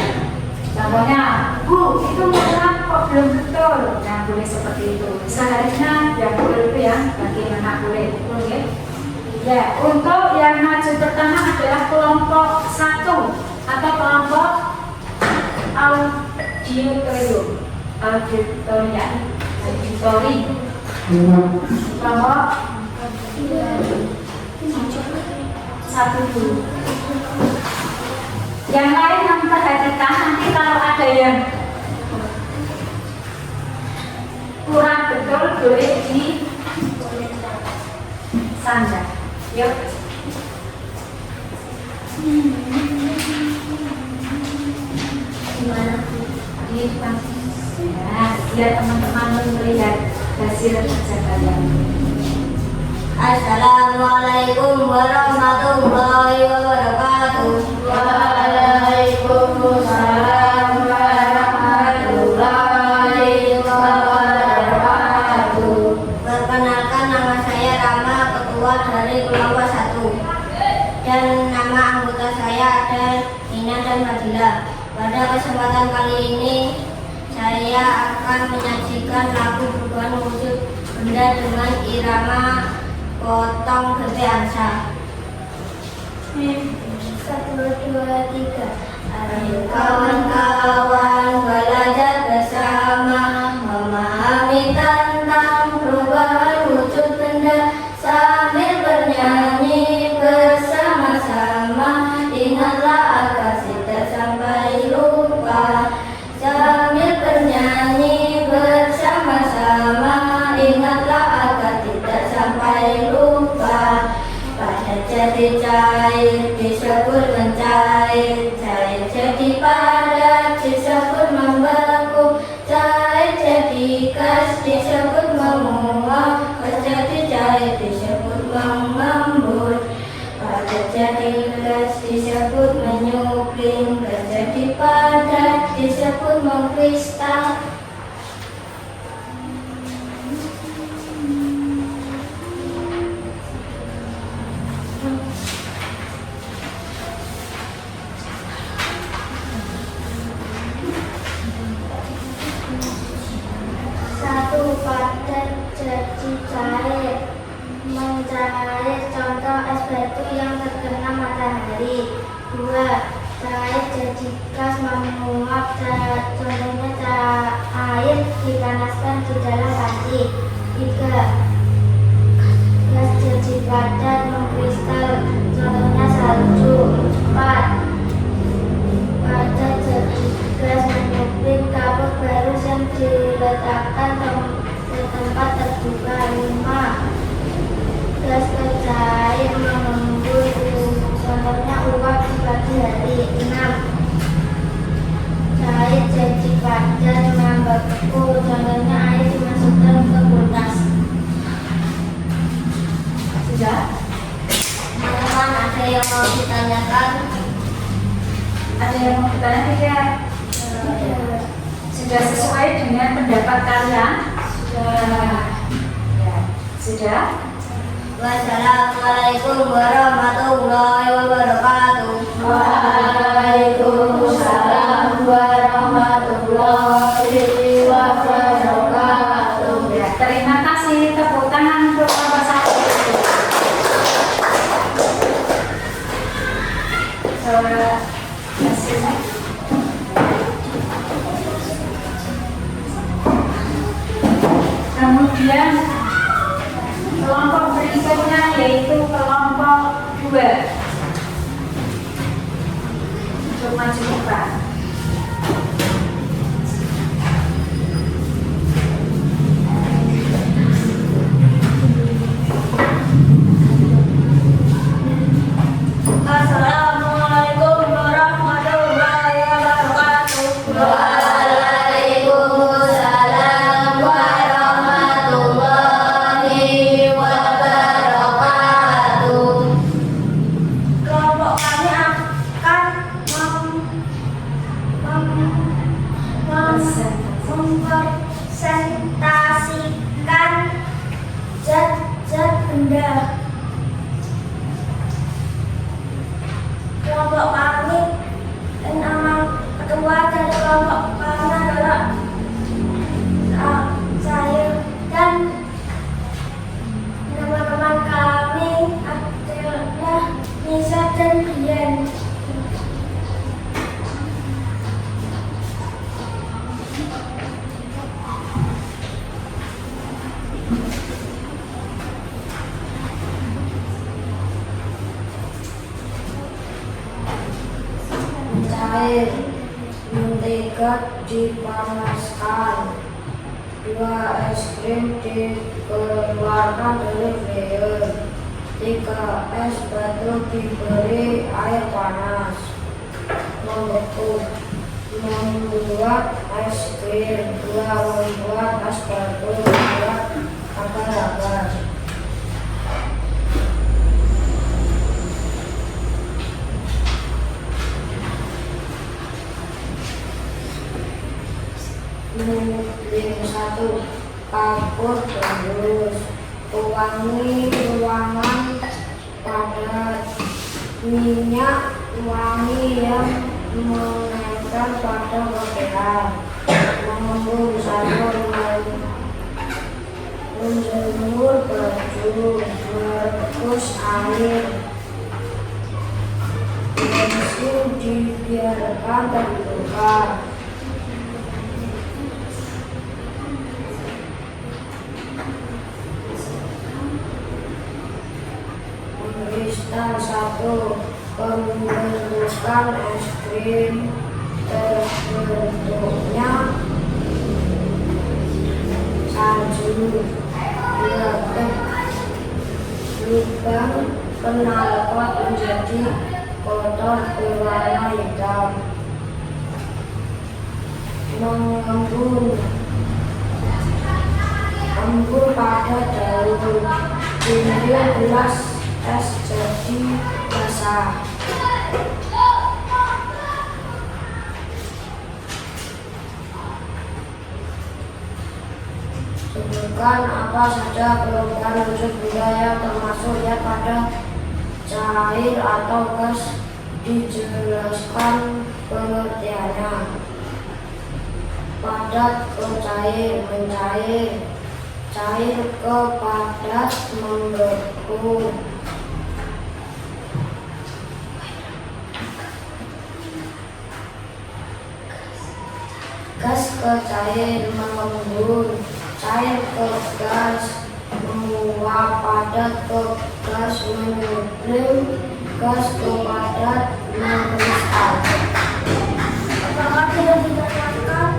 [SPEAKER 2] Contohnya, Bu, itu mutlak kok belum betul. Nah, boleh seperti itu. Seharusnya yang betul itu yang bagaimana boleh, betul ya? Ya, untuk yang maju pertama adalah kelompok 1 atau kelompok auditorium, auditori. Kelompok 1 dulu. Yang lain memperhatikan, nanti kalau ada yang kurang betul boleh di Sandra. Yuk.
[SPEAKER 3] Gimana?
[SPEAKER 2] Di depan. Ya, biar teman-teman melihat hasil kerja kalian.
[SPEAKER 3] Assalamualaikum warahmatullahi wabarakatuh.
[SPEAKER 1] Waalaikumsalam warahmatullahi wabarakatuh.
[SPEAKER 3] Perkenalkan, nama saya Rama, ketua dari kelompok 1. Dan nama anggota saya ada Nina dan Fadila. Pada kesempatan kali ini saya akan menyajikan lagu perubahan wujud benda dengan irama potong gede angsa. 1, 2, 3. Ayo kawan-kawan belajar bersama, memahami tentang perubahan wujud benda sambil bernyanyi bersama-sama. Ingatlah agar tidak sampai lupa. Sambil bernyanyi bersama-sama, ingatlah agar tidak sampai lupa. Pada jadi cair disebut mencair, cair jadi padat disebut membeku, cair jadi gas disebut menguap, gas jadi cair disebut mengembur. Pada jadi gas disebut menyupling, gas jadi padat disebut mengkristal. Satu, padat jadi cair, mencair, contoh es batu yang terkena matahari. 2, cair jadi gas menguap, contohnya air dipanaskan di dalam panci. 3, gas jadi padat mengkristal, contohnya salju. 4, padat jadi gas menyupling, kapur baru yang diletakkan ke tempat terbuka. 5, gas cair mengembur, contohnya uap di pagi hari. 6, cair jadi padat membeku, contohnya air dimasukkan ke kulkas.
[SPEAKER 2] Sudah?
[SPEAKER 3] Teman-teman, ada yang mau ditanyakan?
[SPEAKER 2] Ada yang mau bertanya tidak? Sudah sesuai dengan pendapat kalian? Sudah. Ya. Sudah?
[SPEAKER 3] Wassalamualaikum warahmatullahi wabarakatuh.
[SPEAKER 1] Waalaikumsalam warahmatullahi wabarakatuh.
[SPEAKER 2] Ya, terima kasih. Tepuk tangan untuk kelompok 1. Hasilnya. Kemudian kelompok berikutnya yaitu kelompok 2. Untuk maju ke depan.
[SPEAKER 3] Assalamualaikum warahmatullahi wabarakatuh.
[SPEAKER 1] Waalaikumsalam warahmatullahi wabarakatuh.
[SPEAKER 3] Kelompok kami akan mempresentasikan zat-zat benda. Kelompok kami, nama ketua dari kelompok kami adalah saya, dan teman-teman kami adalah Nisa dan Dian.
[SPEAKER 2] Cair, mentega dipanaskan, 2 es krim dikeluarkan dari freezer,
[SPEAKER 3] Jika es batu diberi air panas, membeku, membuat es krim, membuat es batu, membuat agar-agar. Satu, kapur tembus, pewangi ruangan padat, minyak wangi yang menempel pada pakaian, mengembun sabun, menjemur baju, merebus air, bensin dibiarkan terbuka. Instan satu, pembentukan es krim terbentuknya salju. Lubang knalpot menjadi kotor berwarna hitam. Mengembun, embun pada daun, pinggir gelas es jadi basah. Sebutkan apa saja perubahan wujud budaya termasuk ya pada cair atau gas, dijelaskan pengertiannya. Padat ke cair, mencair, cair ke padat, membeku. Gas ke cair, mengembun, cair ke gas, menguap, padat ke gas, menyublim, gas ke padat, mengkristal. Apakah tidak ditanyakan?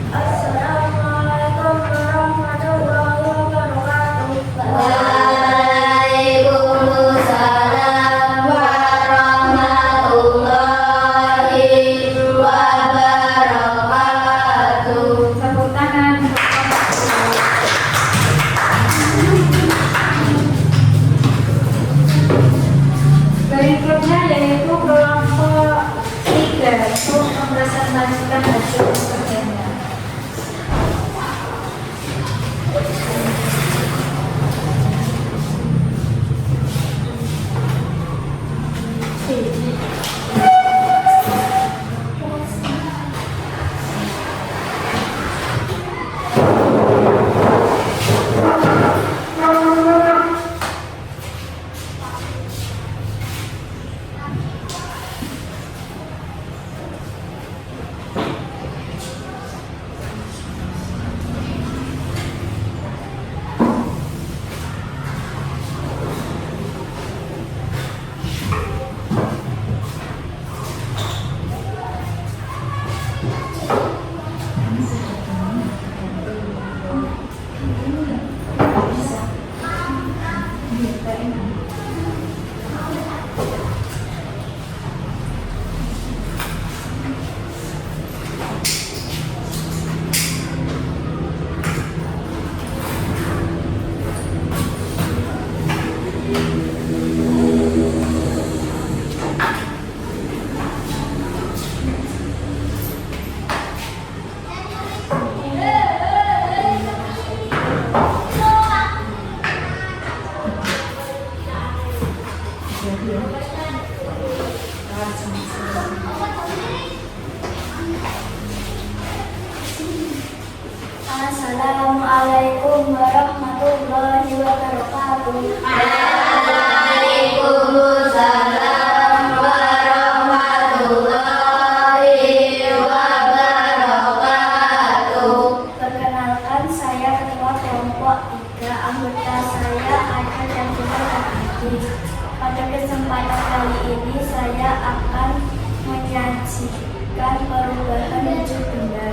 [SPEAKER 3] Assalamualaikum warahmatullahi wabarakatuh. Waalaikumsalam warahmatullahi wabarakatuh.
[SPEAKER 2] Tepuk tangan. Berikutnya yaitu kelompok 3 untuk mempresentasikan hasil kerjanya.
[SPEAKER 3] Assalamualaikum warahmatullahi wabarakatuh.
[SPEAKER 1] Waalaikumsalam warahmatullahi wabarakatuh.
[SPEAKER 3] Perkenalkan, saya ketua kelompok 3. Anggota saya ada dan juga adik. Pada kesempatan kali ini saya akan menyajikan perubahan wujud benda.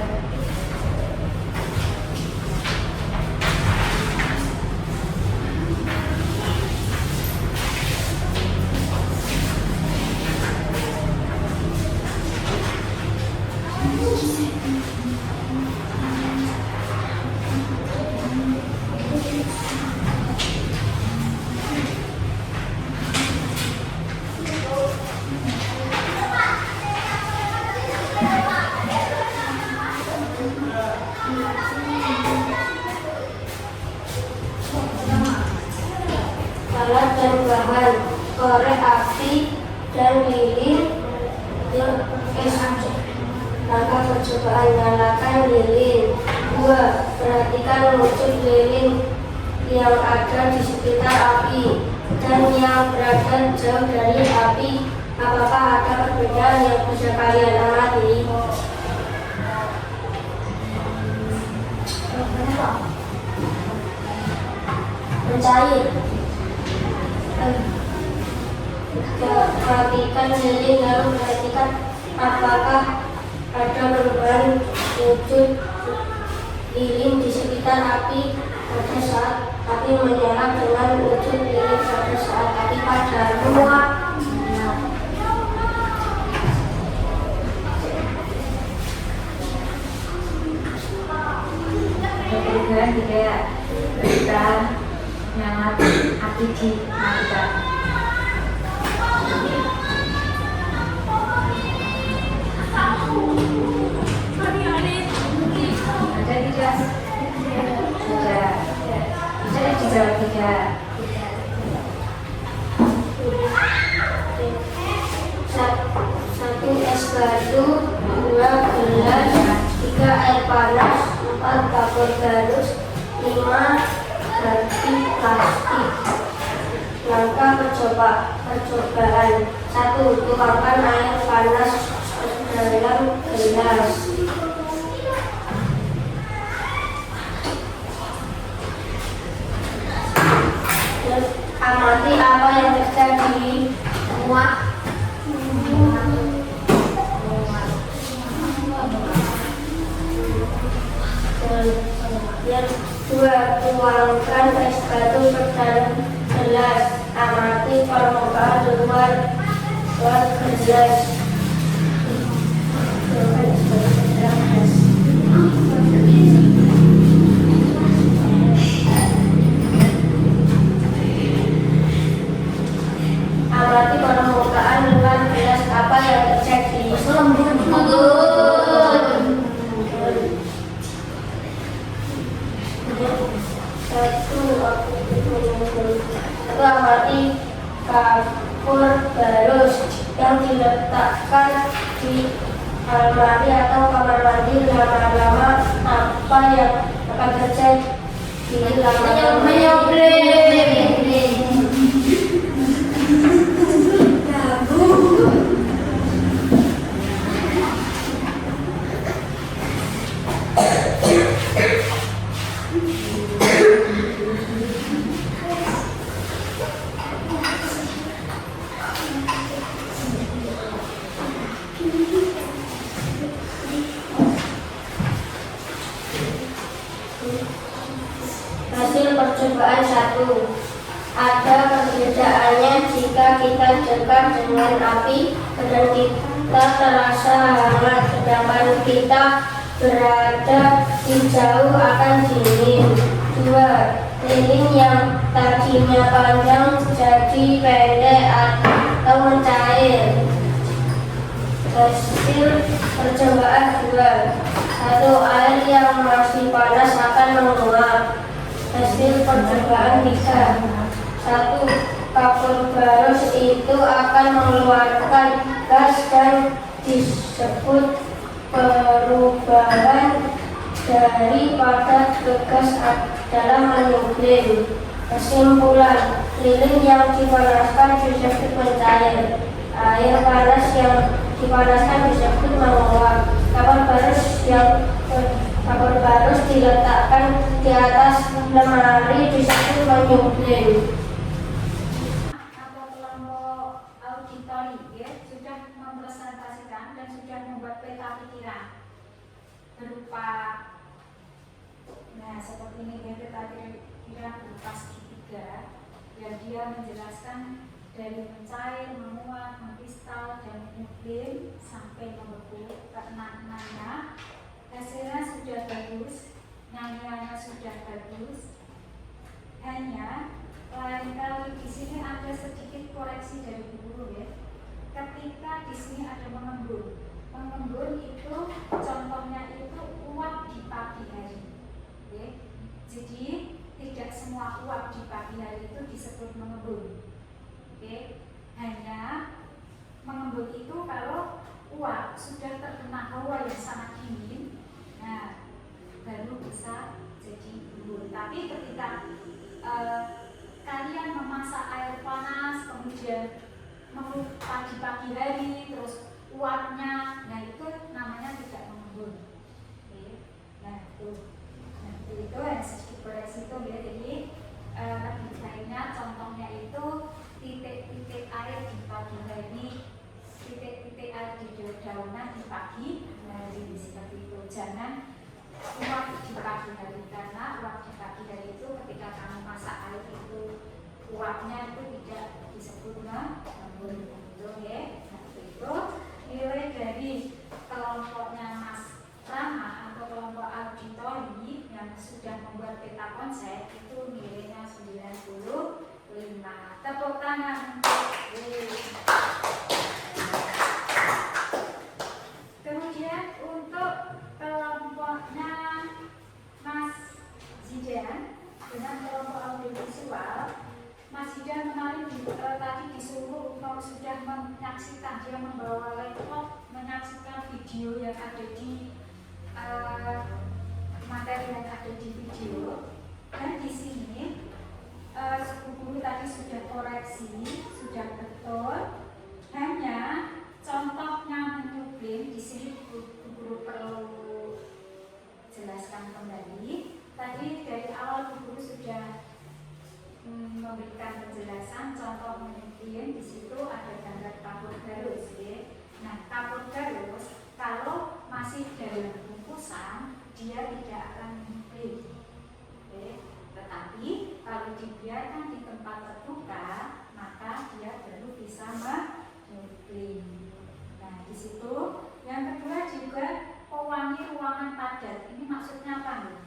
[SPEAKER 3] alat dan bahan, korek api dan lilin. Langkah percobaan: nyalakan lilin. 2. Perhatikan wujud lilin yang ada di sekitar api dan yang berada jauh dari api. Apakah ada perbedaan yang bisa kalian amati? Mencair. Perhatikan lilin lalu perhatikan apakah ada perubahan wujud lilin di sekitar api pada saat api menyala dengan wujud lilin pada saat api padam.
[SPEAKER 2] Perubahan tidak ketika nyala api dimatikan. Ada tidak? Tidak. Bisa dijawab tidak?
[SPEAKER 3] Satu es batu, 2 gelas, 3 air panas, 4 kapur garus, 5 bati plastik. Langkah percobaan: 1. Tuangkan air panas ke dalam gelas. Amati apa yang terjadi. Yang 2. Tuangkan es batu ke dalam gelas. Amati permukaan luar gelas. Amati permukaan luar gelas. Apa yang terjadi? Amati kapur garus yang diletakkan di almari atau kamar mandi. Lama-lama apa yang akan terjadi? Hasil percobaan 1. Ada perbedaannya jika kita dekat dengan api dan kita terasa hangat, sedangkan kita berada di jauh akan dingin. 2. Lilin yang tadinya panjang jadi pendek atau mencair. Hasil percobaan 2. 1. Air yang masih panas akan menguap. Hasil percobaan 3. 1. Kapur garus itu akan mengeluarkan gas dan disebut perubahan dari padat ke gas dalam menyublim. Kesimpulan: lilin yang dipanaskan disebut mencair. Air panas yang dipanaskan disebut menguap. Kapur garus diletakkan di atas lemari disebut menyublim.
[SPEAKER 2] Atau kelompok auditori sudah mempresentasikan dan sudah membuat peta pikiran berupa seperti ini peta pikiran berupa segitiga yang dia menjelaskan dari mencair, menguap, mengkristal dan menyublim sampai membeku. Keenam-enamnya hasilnya sudah bagus, nyanyiannya sudah bagus. Hanya lain kali di sini ada sedikit koreksi dari guru Ketika di sini ada mengembun, mengembun itu contohnya itu uap di pagi hari. Jadi tidak semua semua uap di pagi hari itu disebut mengembun. Oke, hanya mengembun itu kalau uap sudah terkena hawa yang sangat dingin, nah baru bisa jadi embun. Tapi ketika kalian memasak air panas, kemudian pagi-pagi hari, terus uapnya, nah itu namanya tidak mengembun. Oke, nah itu yang sedikit koreksi itu ya. Jadi lebih baiknya contohnya itu titik-titik air di pagi hari, titik-titik air di dedaunan di pagi hari, seperti itu. Jangan uap di pagi hari, karena uap di pagi hari itu ketika kamu masak air itu uapnya itu tidak disebut mengembun, gitu ya. Nah itu nilai dari kelompoknya Mas Rama atau kelompok auditori yang sudah membuat peta konsep itu nilainya 95. Tepuk tangan untuk kemudian untuk kelompoknya Mas Zidan dengan kelompok audiovisual, Mas Zidan kemarin tadi disuruh kalau sudah menyaksikan, dia membawa laptop menyaksikan video yang ada di materi yang ada di video. Dan di sini guru tadi sudah koreksi, sudah betul. Hanya contohnya menyublim di sini guru perlu jelaskan kembali. Tadi dari awal guru sudah memberikan penjelasan contoh menyublim. Di situ ada gambar kapur garus, ya. Nah, kapur garus kalau masih dalam bungkusan dia tidak akan menyublim. Tetapi kalau dibiarkan di tempat terbuka maka dia baru bisa menyublim. Nah, di situ yang kedua juga pewangi ruangan padat. Ini maksudnya apa nih?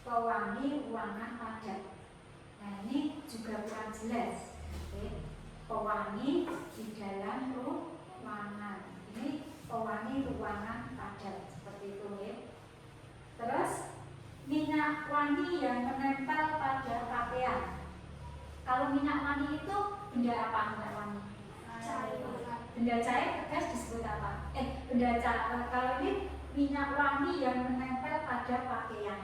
[SPEAKER 2] Pewangi ruangan padat. Nah, ini juga kurang jelas. Pewangi di dalam ruangan. Ini pewangi ruangan padat, seperti itu ya. Terus minyak wangi yang menempel pada pakaian. Kalau minyak wangi itu benda apa minyak wangi? Cair. Benda cair tegas disebut apa? Benda cair. Kalau ini minyak wangi yang menempel pada pakaian.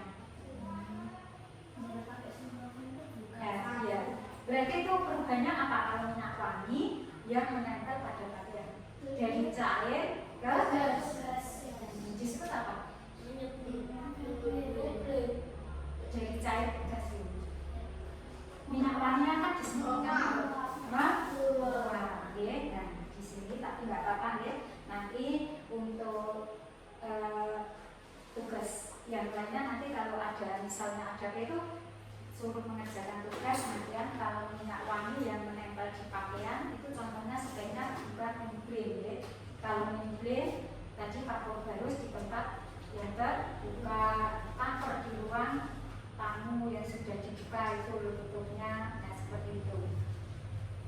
[SPEAKER 2] Ya. Berarti itu perubahannya apa kalau minyak wangi yang menempel pada pakaian? Dari cair ke gas. Disebut apa? Dari cair ke gas. Minyak wanginya kan disebutkan ya. Nah, di sini tapi nggak apa-apa ya. Nanti untuk tugas yang lainnya nanti kalau ada misalnya ada itu suruh mengerjakan tugas kemudian kalau minyak wangi yang menempel di pakaian itu contohnya sebaiknya bukan menyublim ya. Kalau menyublim tadi kapur garus di tempat yang terbuka, kantor di ruang tamu yang sudah dibuka itu tutupnya, nah seperti itu.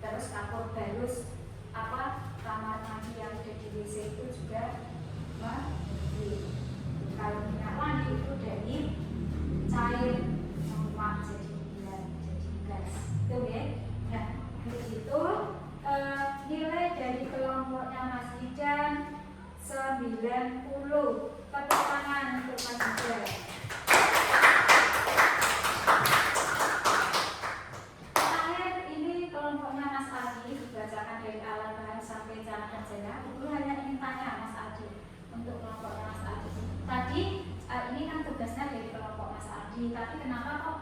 [SPEAKER 2] Terus kapur garus kamar mandi yang ada di WC itu juga menyublim. Kalau minyak wangi itu dari cair menguap jadi gas, itu ya. Nah, begitu nilai dari kelompoknya Mas Zidan 90. Tepuk tangan untuk Mas Zidan. Terakhir ini kelompoknya Mas Adi, dibacakan dari alat bahan sampai cara kerjanya. Ibu hanya ingin tanya Mas Adi untuk kelompoknya Mas Adi. Tadi ini kan tugasnya dari kelompok Mas Adi, tapi kenapa kok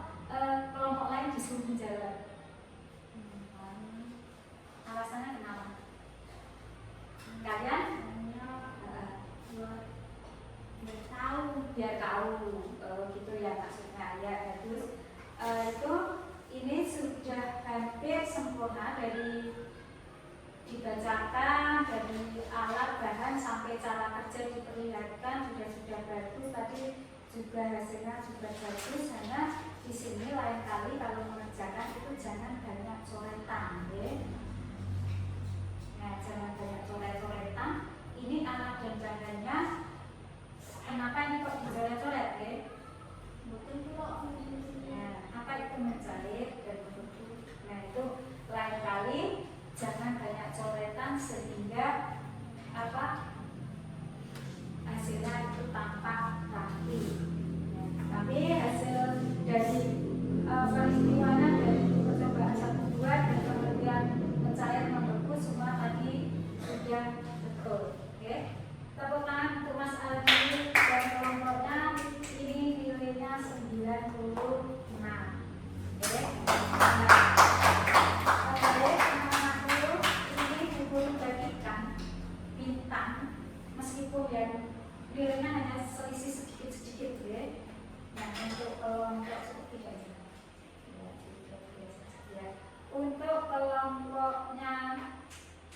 [SPEAKER 2] kelompok lain disuruh menjawab? Alasannya kenapa? Kalian? Biar tahu gitu ya maksudnya ya. Terus itu ini sudah hampir sempurna dari dibacakan dari alat bahan sampai cara kerja diperlihatkan sudah bagus. Tadi juga hasilnya juga bagus. Hanya di sini lain kali kalau mengerjakan itu jangan banyak coretan ya. Nah, jangan banyak coret-coretan. Ini alat dan bahannya. Kenapa ini kok dicoret-coret ya? Betul kok. Nah, apa itu menjahit? kelompoknya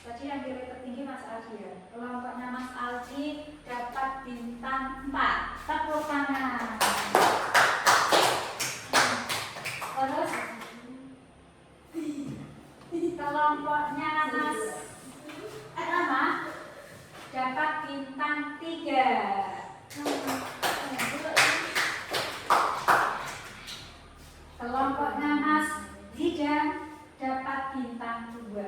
[SPEAKER 2] tadi yang nilai tertinggi Mas Aldi ya. Kelompoknya Mas Aldi dapat bintang 4. Tepuk tangan. Terus kelompoknya Mas Rama dapat bintang 3. Kelompoknya Mas Zidan dapat bintang 2.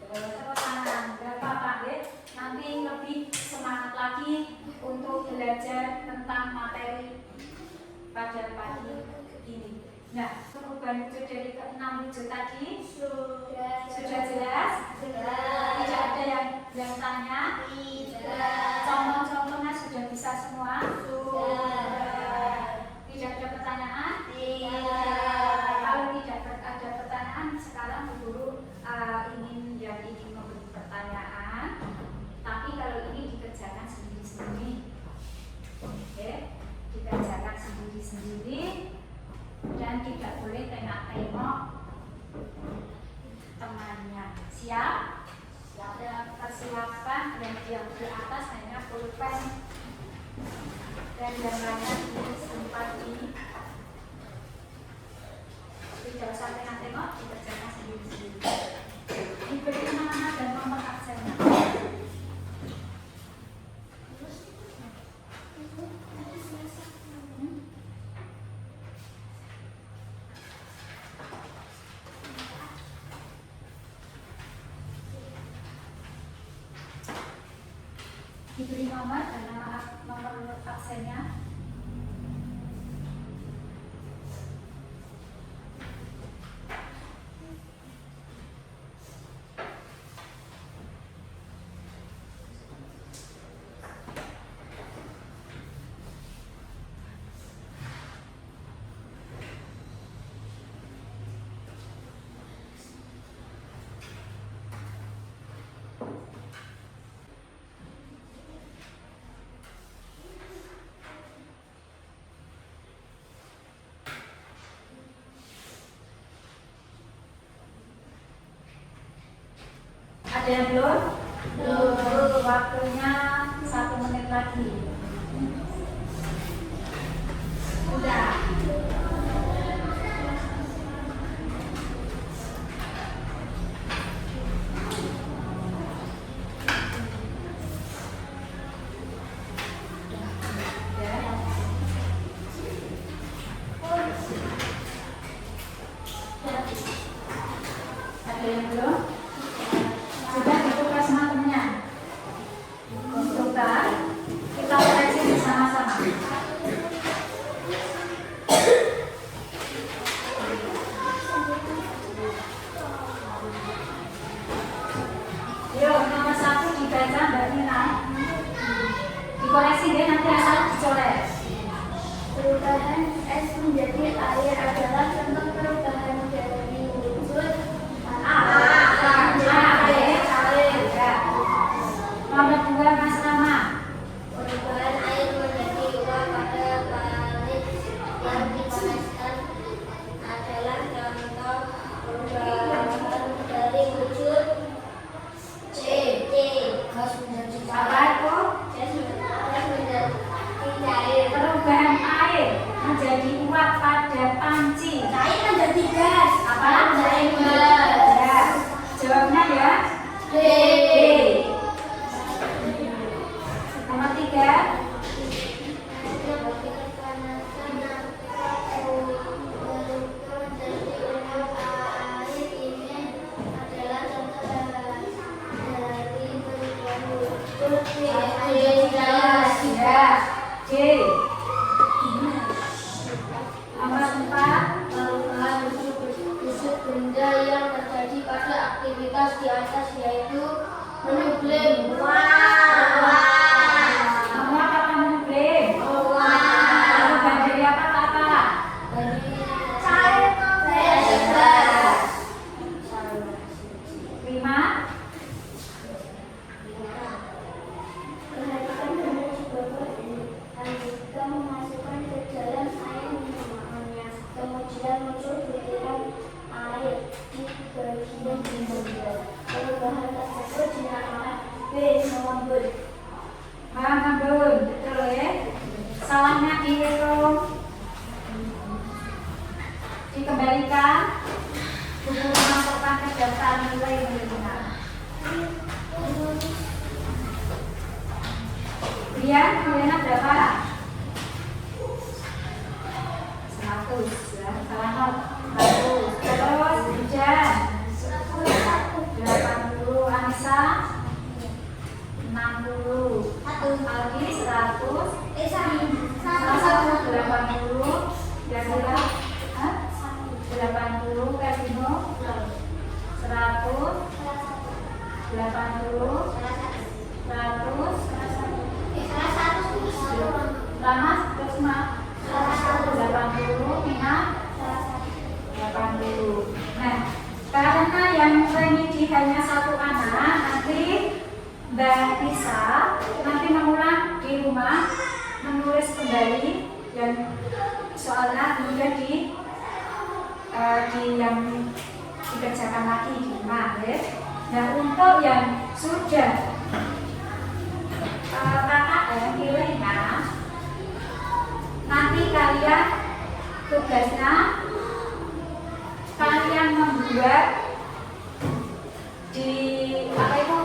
[SPEAKER 2] Tepuk tangan. Berapa Pak? Nanti lebih semangat lagi untuk belajar tentang materi pada pagi ini. Nah, perubahan wujud dari ke-6 wujud tadi sudah jelas? Tidak ada yang tanya? Contoh-contohnya sudah bisa semua? Tidak ada pertanyaan? Kalau tidak ada pertanyaan, sekarang Bu Guru ingin memberi pertanyaan. Tapi kalau ini dikerjakan sendiri-sendiri. Oke, dikerjakan sendiri-sendiri. Dan tidak boleh tengok-tengok temannya. Siap? Ada persiapan yang di atas hanya pulpen dan yang lainnya di tempat ini. Tidak usah tengok-tengok, dikerjakan sendiri-sendiri. Diberi nama dan nomor absennya. Diberi nomor dan nomor absennya. Ada yang belum? Belum. Waktunya 1 menit lagi. Sudah. Ada yang belum? Sudah dibuka semua temannya. Sudah. Kita koreksi bersama-sama. Yuk, nomor 1 dibaca Mbak Nina. Dikoreksi deh, nanti asal dicoret.
[SPEAKER 3] Perubahan es menjadi air adalah contoh perubahan dari wujud
[SPEAKER 2] Nomor 2 Mas Rama.
[SPEAKER 3] perubahan air menjadi uap pada balik yang dipanaskan adalah contoh perubahan dari wujud C. Gas menjadi
[SPEAKER 2] Apa itu?
[SPEAKER 3] gas menjadi cair.
[SPEAKER 2] Perubahan air menjadi uap pada panci.
[SPEAKER 3] Cair menjadi gas.
[SPEAKER 2] Apa?
[SPEAKER 3] Menjadi gas.
[SPEAKER 2] Ya. Jawabnya ya.
[SPEAKER 3] D.
[SPEAKER 2] Nomor 3. Ya. D. Nomor 4.
[SPEAKER 3] Perubahan wujud benda yang terjadi pada aktivitas di atas yaitu menublim.
[SPEAKER 2] Nomor apa menublim? Perubahan dari apa ke apa?
[SPEAKER 3] Cair ke gas.
[SPEAKER 2] 5.
[SPEAKER 3] Perhatikan kondisi bawah ini. Lanjutkan memasukkan ke dalam air minumannya. Kemudian muncul butiran air di bagian
[SPEAKER 2] daftar nilai mendengar. Brian, kalian berapa? 100 ya, salah not 100. Terus Hujan 80, Anissa 60, Algi 100, salah satu 80, Yazila 80, Kevino 100, 80, 100, Lama, terus mah 80, Mina 80. Nah, karena yang remedi hanya satu anak, nanti Mbak Nisa nanti mengulang di rumah, menulis kembali dan soalnya kemudian yang dikerjakan lagi di rumah, ya. Nah, untuk yang sudah KKN nilainya, nanti kalian tugasnya kalian membuat di apa itu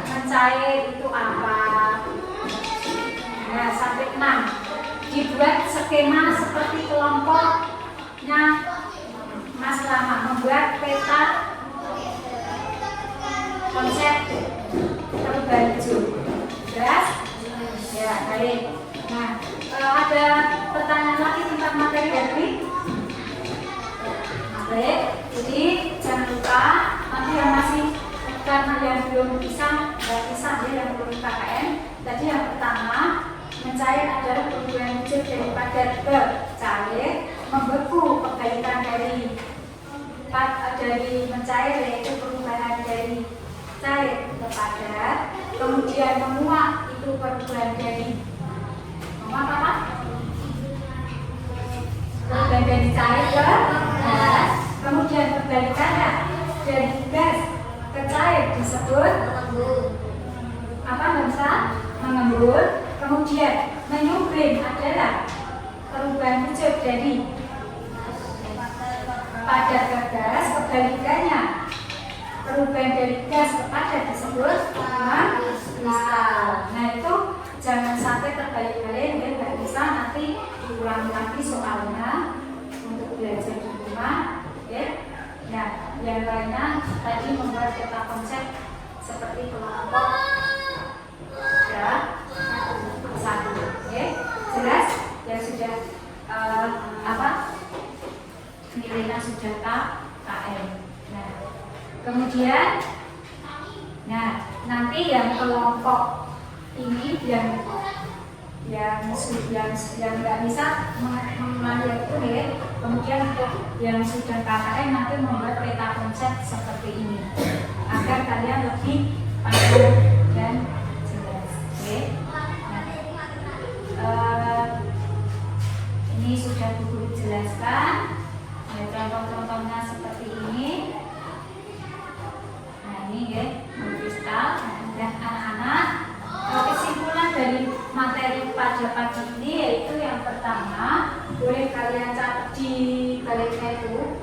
[SPEAKER 2] mencair itu apa, nah sampai 6 dibuat skema seperti kelompoknya Mas Rama, membuat peta konsep perubahan hijau. Jelas? Ya, baik. Nah, ada pertanyaan lagi tentang materi hari? Baik, jadi jangan lupa nanti yang masih, karena yang belum bisa, nggak bisa dia yang belum KKN. Tadi yang pertama, mencair adalah perubahan hijau dari padat ke cair, membeku kebalikan dari mencair, yaitu perubahan dari cair ke padat, kemudian menguap itu perubahan dari menguap apa? Perubahan dari cair ke gas, kemudian kebalikannya dari gas ke cair disebut apa? Bangsa mengembun. Kemudian menyublim adalah perubahan hijau dari padat ke gas, kebalikannya perubahan dari gas ke padat disebut kristal. Nah, itu jangan sampai terbalik-balik, ya nggak bisa, nanti diulangi lagi soalnya untuk belajar di rumah, ya. Nah, yang lainnya tadi membuat peta konsep seperti kelompok ya satu, ya. Jelas? Yang sudah nilainya sudah KKN. Nah, kemudian nanti yang kelompok ini yang nggak bisa mengulangi itu, ya. Kemudian untuk yang sudah KKN nanti membuat peta konsep seperti ini agar kalian lebih paham dan jelas, ya. Nah, ini sudah Bu jelaskan. Ya, contoh-contohnya seperti ini. Nah, ini ya, kristal. Dan anak-anak, kesimpulan dari materi pada pagi ini yaitu yang pertama, boleh kalian catat di baliknya itu,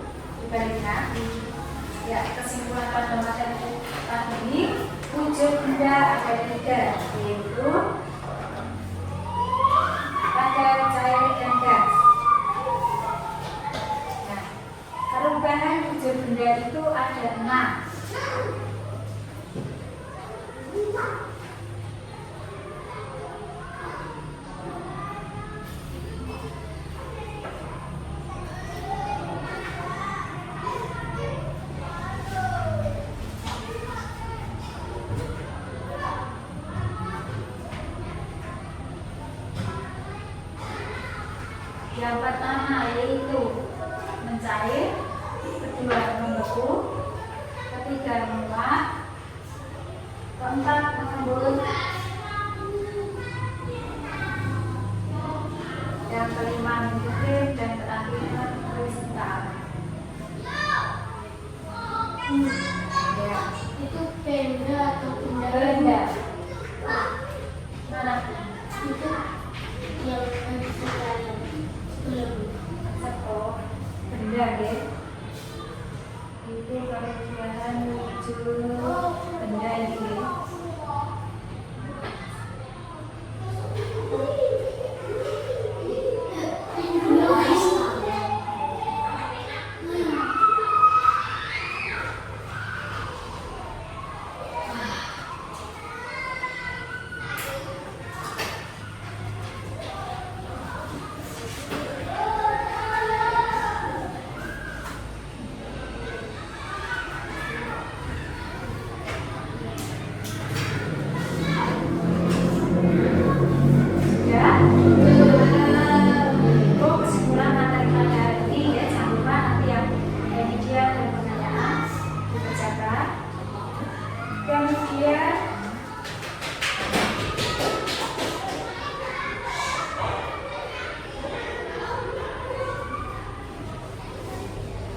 [SPEAKER 2] ya, kesimpulan pada materi pagi ini, wujud benda ada 3, yaitu padat, cair, dan gas. Nah, perubahan wujud benda itu ada 6. Yang pertama yaitu mencair, kedua membeku, ketiga menguap, keempat mengembun, yang kelima menyublim, dan terakhir kristal. Ya.
[SPEAKER 3] Itu benda atau
[SPEAKER 2] Benda.
[SPEAKER 3] Mana? Itu yang belum.
[SPEAKER 2] Benda, ya. Itu kalau benda ini.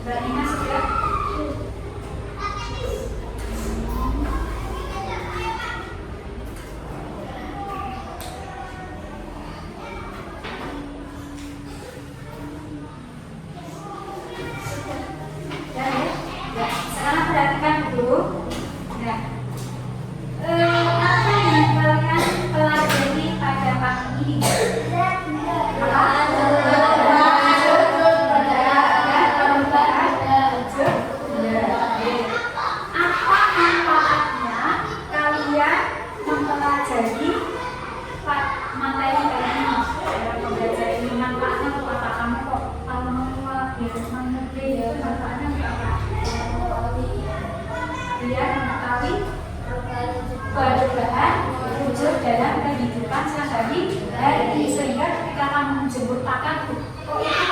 [SPEAKER 2] Mbak Nina sudah? Sekarang perhatikan dulu. Nah, apa yang kalian pelajari pada pagi ini? Apa manfaatnya kalian mempelajari materi ini? Belajar ini manfaatnya untuk apa? Kamu kok kalau mau mengerti ya manfaatnya untuk apa? Biar mengetahui perubahan wujud dalam kehidupan sehari-hari, sehingga ketika kamu menjemput pakan, oh itu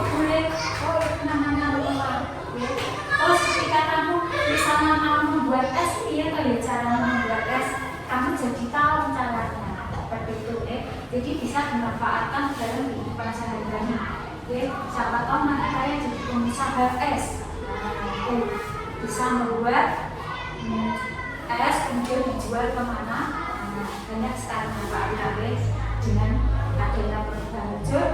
[SPEAKER 2] boleh, oh itu namanya lupa. Terus ketika kamu misalnya mau membuat es, iya kalau cara membuat es, kamu jadi tahu caranya seperti itu, jadi bisa dimanfaatkan dalam kehidupan sehari-hari. Siapa tahu nanti kalian jadi pengusaha es, bisa membuat es kemudian dijual kemana. Banyak sekali manfaatnya dengan adanya perubahan wujud.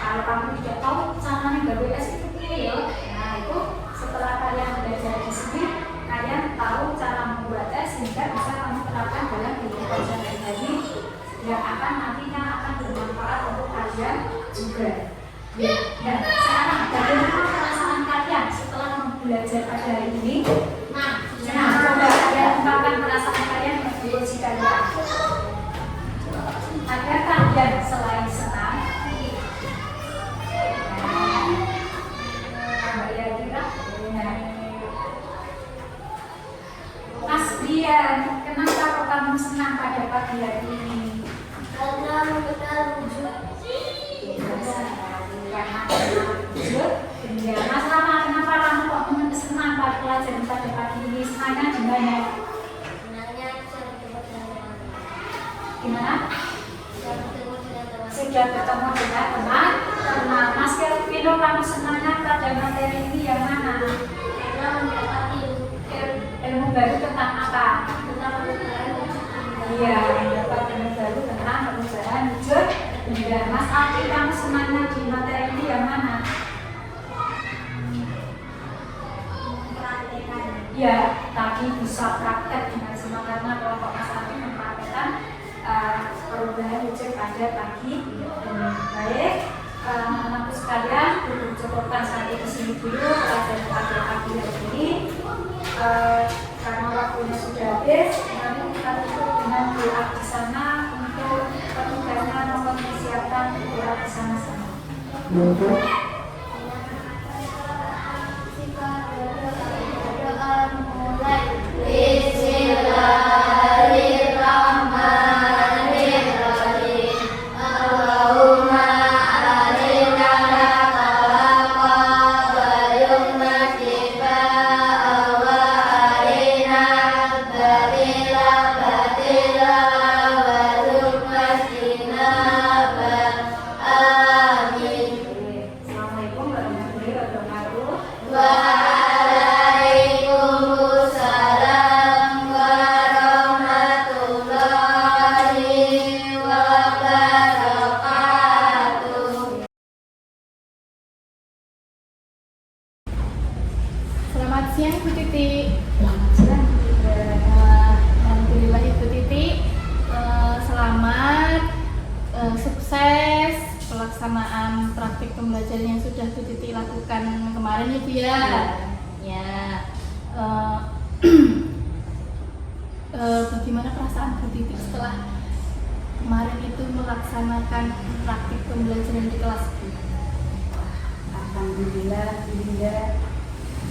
[SPEAKER 2] Kalau kamu tidak tahu caranya gawe es itu ya, nah itu setelah kalian belajar di sini, kalian tahu cara membuat es sehingga bisa kamu terapkan dalam kehidupan sehari-hari yang akan nantinya akan bermanfaat untuk kalian juga. Dan sekarang bagaimana perasaan kalian setelah belajar pada hari ini? Nah, coba kalian ungkapkan perasaan kalian menurut si kalian. Ada kalian selain senang? Ya kira. Mas Brian, kenapa kok kamu senang pada pagi hari ini?
[SPEAKER 3] Karena mengenal wujud.
[SPEAKER 2] Karena wujud. Ya, Mas Rama, kenapa kamu kok senang pada pelajaran pada pagi ini? Senangnya gimana?
[SPEAKER 3] Senangnya bisa bertemu dengan teman.
[SPEAKER 2] Gimana?
[SPEAKER 3] Bisa bertemu dengan teman.
[SPEAKER 2] Sudah bertemu dengan teman. Mas Kelvino, kamu senangnya pada materi ini yang mana?
[SPEAKER 3] Karena mendapat
[SPEAKER 2] Ilmu baru tentang apa?
[SPEAKER 3] tentang perubahan wujud.
[SPEAKER 2] Iya, mendapat ilmu baru tentang perubahan wujud. Ya, Mas Alfi, kamu senangnya di materi ini yang mana? Ya, tadi bisa praktek dengan semua karena kelompok Mas Alfi mempraktekkan perubahan wujud pada pagi ini. Baik, anak-anakku sekalian, cukupkan sampai di sini dulu pelajaran pada pagi hari ini. Karena waktunya sudah habis, nanti kita tutup dengan doa di sana untuk petugasnya mempersiapkan doa di sana-sana.
[SPEAKER 1] Selamat siang Bu Titi.
[SPEAKER 2] Selamat siang, Bu Dinda.
[SPEAKER 1] Alhamdulillah Ibu Titi, selamat sukses pelaksanaan praktik pembelajaran yang sudah Bu Titi lakukan kemarin ya Bu ya. Ya. Bagaimana perasaan Bu Titi setelah kemarin itu melaksanakan praktik pembelajaran di kelas Bu?
[SPEAKER 2] Alhamdulillah, Bu Dinda,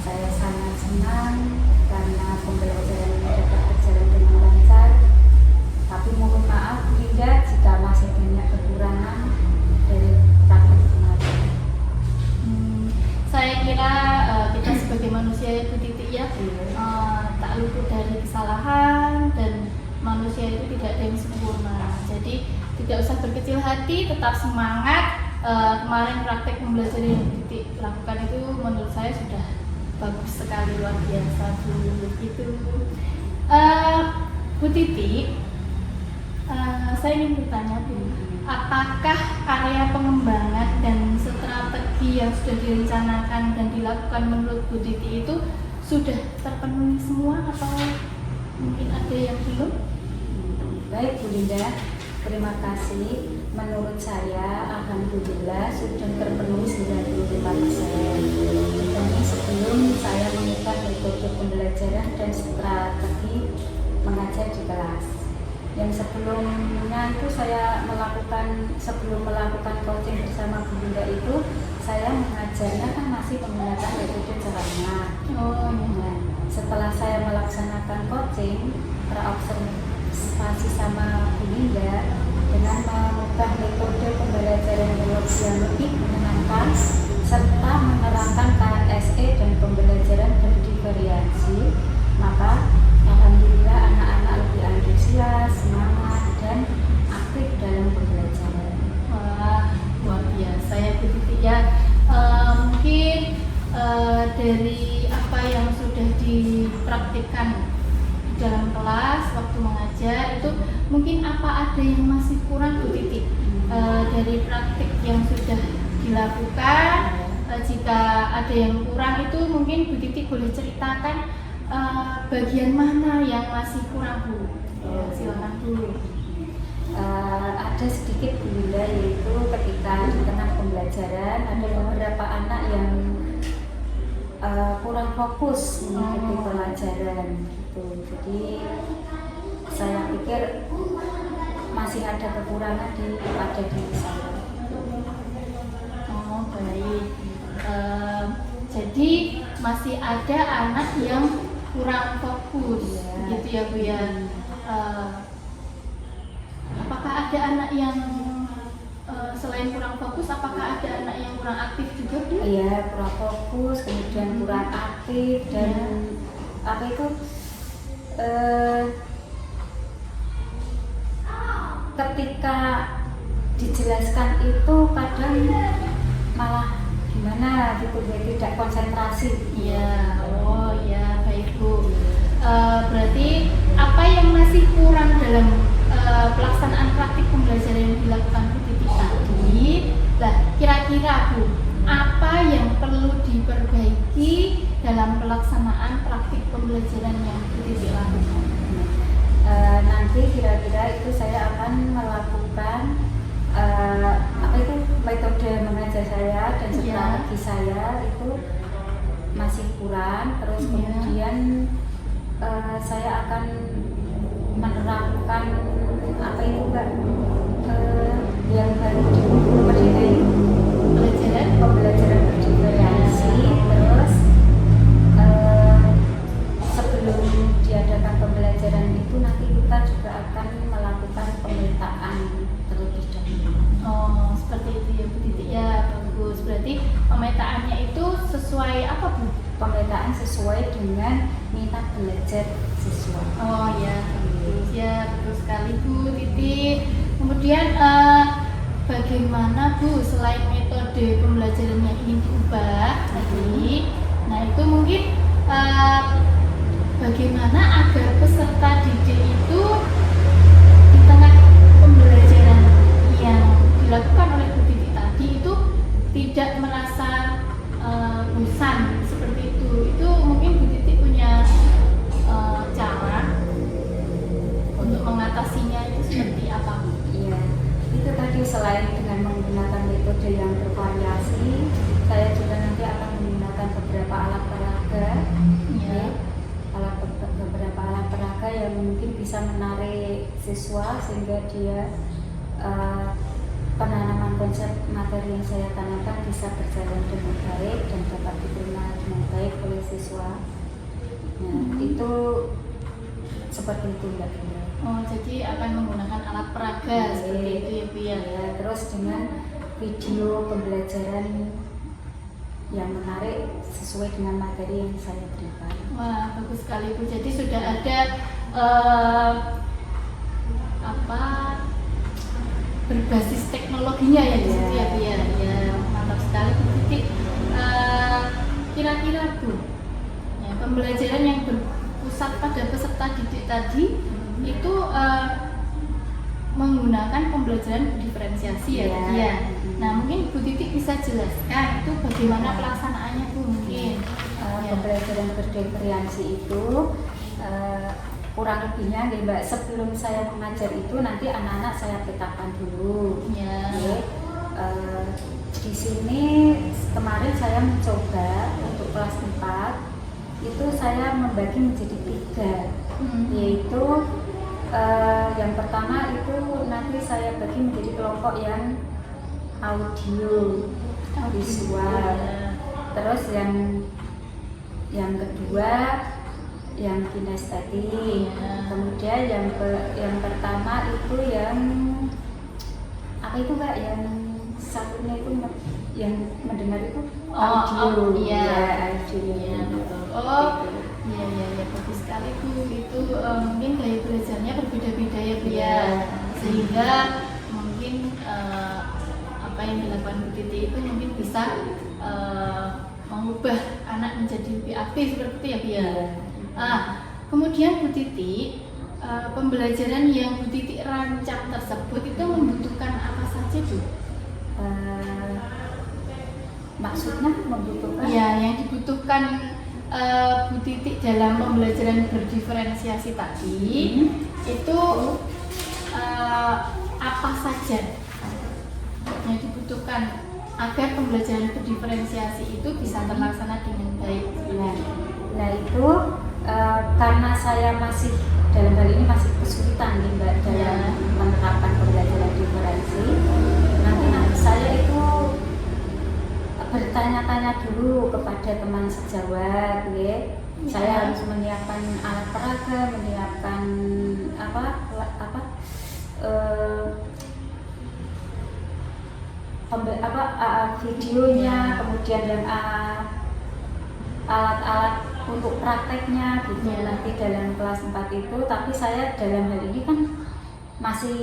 [SPEAKER 2] saya sangat senang karena pembelajaran dapat berjalan dengan lancar. Tapi mohon maaf, Bu Dinda, jika masih banyak kekurangan dari praktik kemarin.
[SPEAKER 1] Saya kira kita sebagai manusia ya Bu Titi ya, tak luput dari kesalahan, dan manusia itu tidak ada yang sempurna. Jadi tidak usah berkecil hati, tetap semangat. Kemarin praktek pembelajaran yang Bu Titi lakukan itu menurut saya sudah bagus sekali, luar biasa Bu. Gitu. Bu Titi, saya ingin bertanya Bu, apakah area pengembangan dan strategi yang sudah direncanakan dan dilakukan menurut Bu Titi itu sudah terpenuhi semua atau mungkin ada yang belum?
[SPEAKER 2] Baik, Bu Dinda, terima kasih. Menurut saya, alhamdulillah sudah terpenuhi 95%. Ini sebelum saya mengubah metode pembelajaran dan strategi mengajar di kelas. Yang sebelumnya itu sebelum melakukan coaching bersama Bu Dinda itu, saya mengajarnya kan masih menggunakan metode ceramah. Nah, setelah saya melaksanakan coaching, terobservasi sama Bu Dinda dengan mengubah metode pembelajaran yang lebih menyenangkan serta menerapkan KSE dan pembelajaran berdiveriasi, maka alhamdulillah anak-anak lebih antusias, semangat, dan aktif dalam pembelajaran.
[SPEAKER 1] Wah, luar biasa ya Bu Titi ya. Mungkin dari apa yang sudah dipraktikkan di dalam kelas waktu mengajar itu, mungkin apa ada yang masih kurang Bu Titi dari praktik yang sudah dilakukan? Jika ada yang kurang itu mungkin Bu Titi boleh ceritakan bagian mana yang masih kurang Bu? Silakan dulu.
[SPEAKER 2] Ada sedikit Bu Dinda, yaitu ketika di tengah pembelajaran ada beberapa anak yang kurang fokus mengikuti pelajaran gitu. Jadi saya pikir masih ada kekurangan pada diri saya.
[SPEAKER 1] Oh baik. Jadi masih ada anak yang kurang fokus, gitu ya Bu ya. Apakah ada anak yang selain kurang fokus, apakah ada anak yang kurang aktif juga Bu?
[SPEAKER 2] Iya, kurang fokus, kemudian kurang aktif, dan apa itu ketika dijelaskan itu kadang malah gimana gitu, tidak konsentrasi.
[SPEAKER 1] Iya, oh ya baik Bu. Berarti apa yang masih kurang dalam pelaksanaan praktik pembelajaran yang dilakukan Bu Titi tadi? Lah, kira-kira Bu, apa yang perlu diperbaiki dalam pelaksanaan praktik pembelajaran yang Bu Titi lakukan?
[SPEAKER 2] Nanti kira-kira itu saya akan melakukan apa itu metode mengajar saya dan strategi saya itu masih kurang. Terus kemudian saya akan menerapkan apa itu Mbak yang baru di pembelajaran berdiveriasi. Terus sebelum diadakan pembelajaran itu nanti kita juga akan melakukan pemetaan terlebih dahulu.
[SPEAKER 1] Oh, seperti itu ya Bu Titi ya, bagus. Berarti pemetaannya itu sesuai apa Bu?
[SPEAKER 2] Pemetaan sesuai dengan minat belajar siswa.
[SPEAKER 1] Oh ya, bagus ya, betul sekali Bu Titi. Kemudian bagaimana Bu selain metode pembelajaran yang ingin diubah tadi, nah itu mungkin bagaimana agar peserta didik itu di tengah pembelajaran yang dilakukan oleh Bu Titi tadi itu tidak merasa bosan seperti itu mungkin Bu Ya.
[SPEAKER 2] Beberapa alat peraga yang mungkin bisa menarik siswa sehingga dia penanaman konsep materi yang saya tanamkan bisa berjalan dengan baik dan dapat diterima dengan baik oleh siswa. Nah, itu seperti itu Mbak Dina.
[SPEAKER 1] Oh, jadi akan menggunakan alat peraga seperti itu ya Bu ya.
[SPEAKER 2] Ya, terus dengan video pembelajaran yang menarik sesuai dengan materi yang saya berikan.
[SPEAKER 1] Wah, bagus sekali Bu. Jadi sudah ada berbasis teknologinya ya di situ ya Bu ya. Ya, mantap sekali Bu Titi. Kira-kira Bu, ya, pembelajaran yang berpusat pada peserta didik tadi itu menggunakan pembelajaran diferensiasi ya Bu ya. Nah, mungkin Bu Titi bisa jelaskan itu bagaimana pelaksanaannya Bu mungkin.
[SPEAKER 2] Pembelajaran berdiferensiasi itu kurang lebihnya nih Mbak, sebelum saya mengajar itu nanti anak-anak saya petakan dulu.
[SPEAKER 1] Ya.
[SPEAKER 2] Di sini kemarin saya mencoba untuk kelas 4 itu saya membagi menjadi 3, yaitu yang pertama itu nanti saya bagi menjadi kelompok yang audio visual, terus yang kedua yang kinestetik, kemudian yang pertama itu yang apa itu Mbak, yang satunya itu yang mendengar itu audio.
[SPEAKER 1] Audio.
[SPEAKER 2] Ya,
[SPEAKER 1] betul. Iya, bagus sekali Bu. Itu mungkin gaya belajarnya berbeda-beda ya Bu ya. Sehingga mungkin apa yang dilakukan Bu Titi itu mungkin bisa mengubah anak menjadi lebih aktif seperti itu ya Bu ya. Kemudian Bu Titi, pembelajaran yang Bu Titi rancang tersebut itu membutuhkan apa saja Bu?
[SPEAKER 2] Maksudnya membutuhkan?
[SPEAKER 1] Ya, yang dibutuhkan Bu Titi dalam pembelajaran berdiferensiasi tadi itu apa saja yang dibutuhkan agar pembelajaran berdiferensiasi itu bisa terlaksana dengan baik?
[SPEAKER 2] Nah itu karena saya masih dalam hal ini masih kesulitan nih Mbak dalam menerapkan pembelajaran diferensi. Nanti saya itu bertanya-tanya dulu kepada teman sejawat, ya. Saya harus menyiapkan alat peraga, menyiapkan videonya, kemudian dan alat-alat untuk prakteknya gitu nanti dalam kelas 4 itu. Tapi saya dalam hal ini kan masih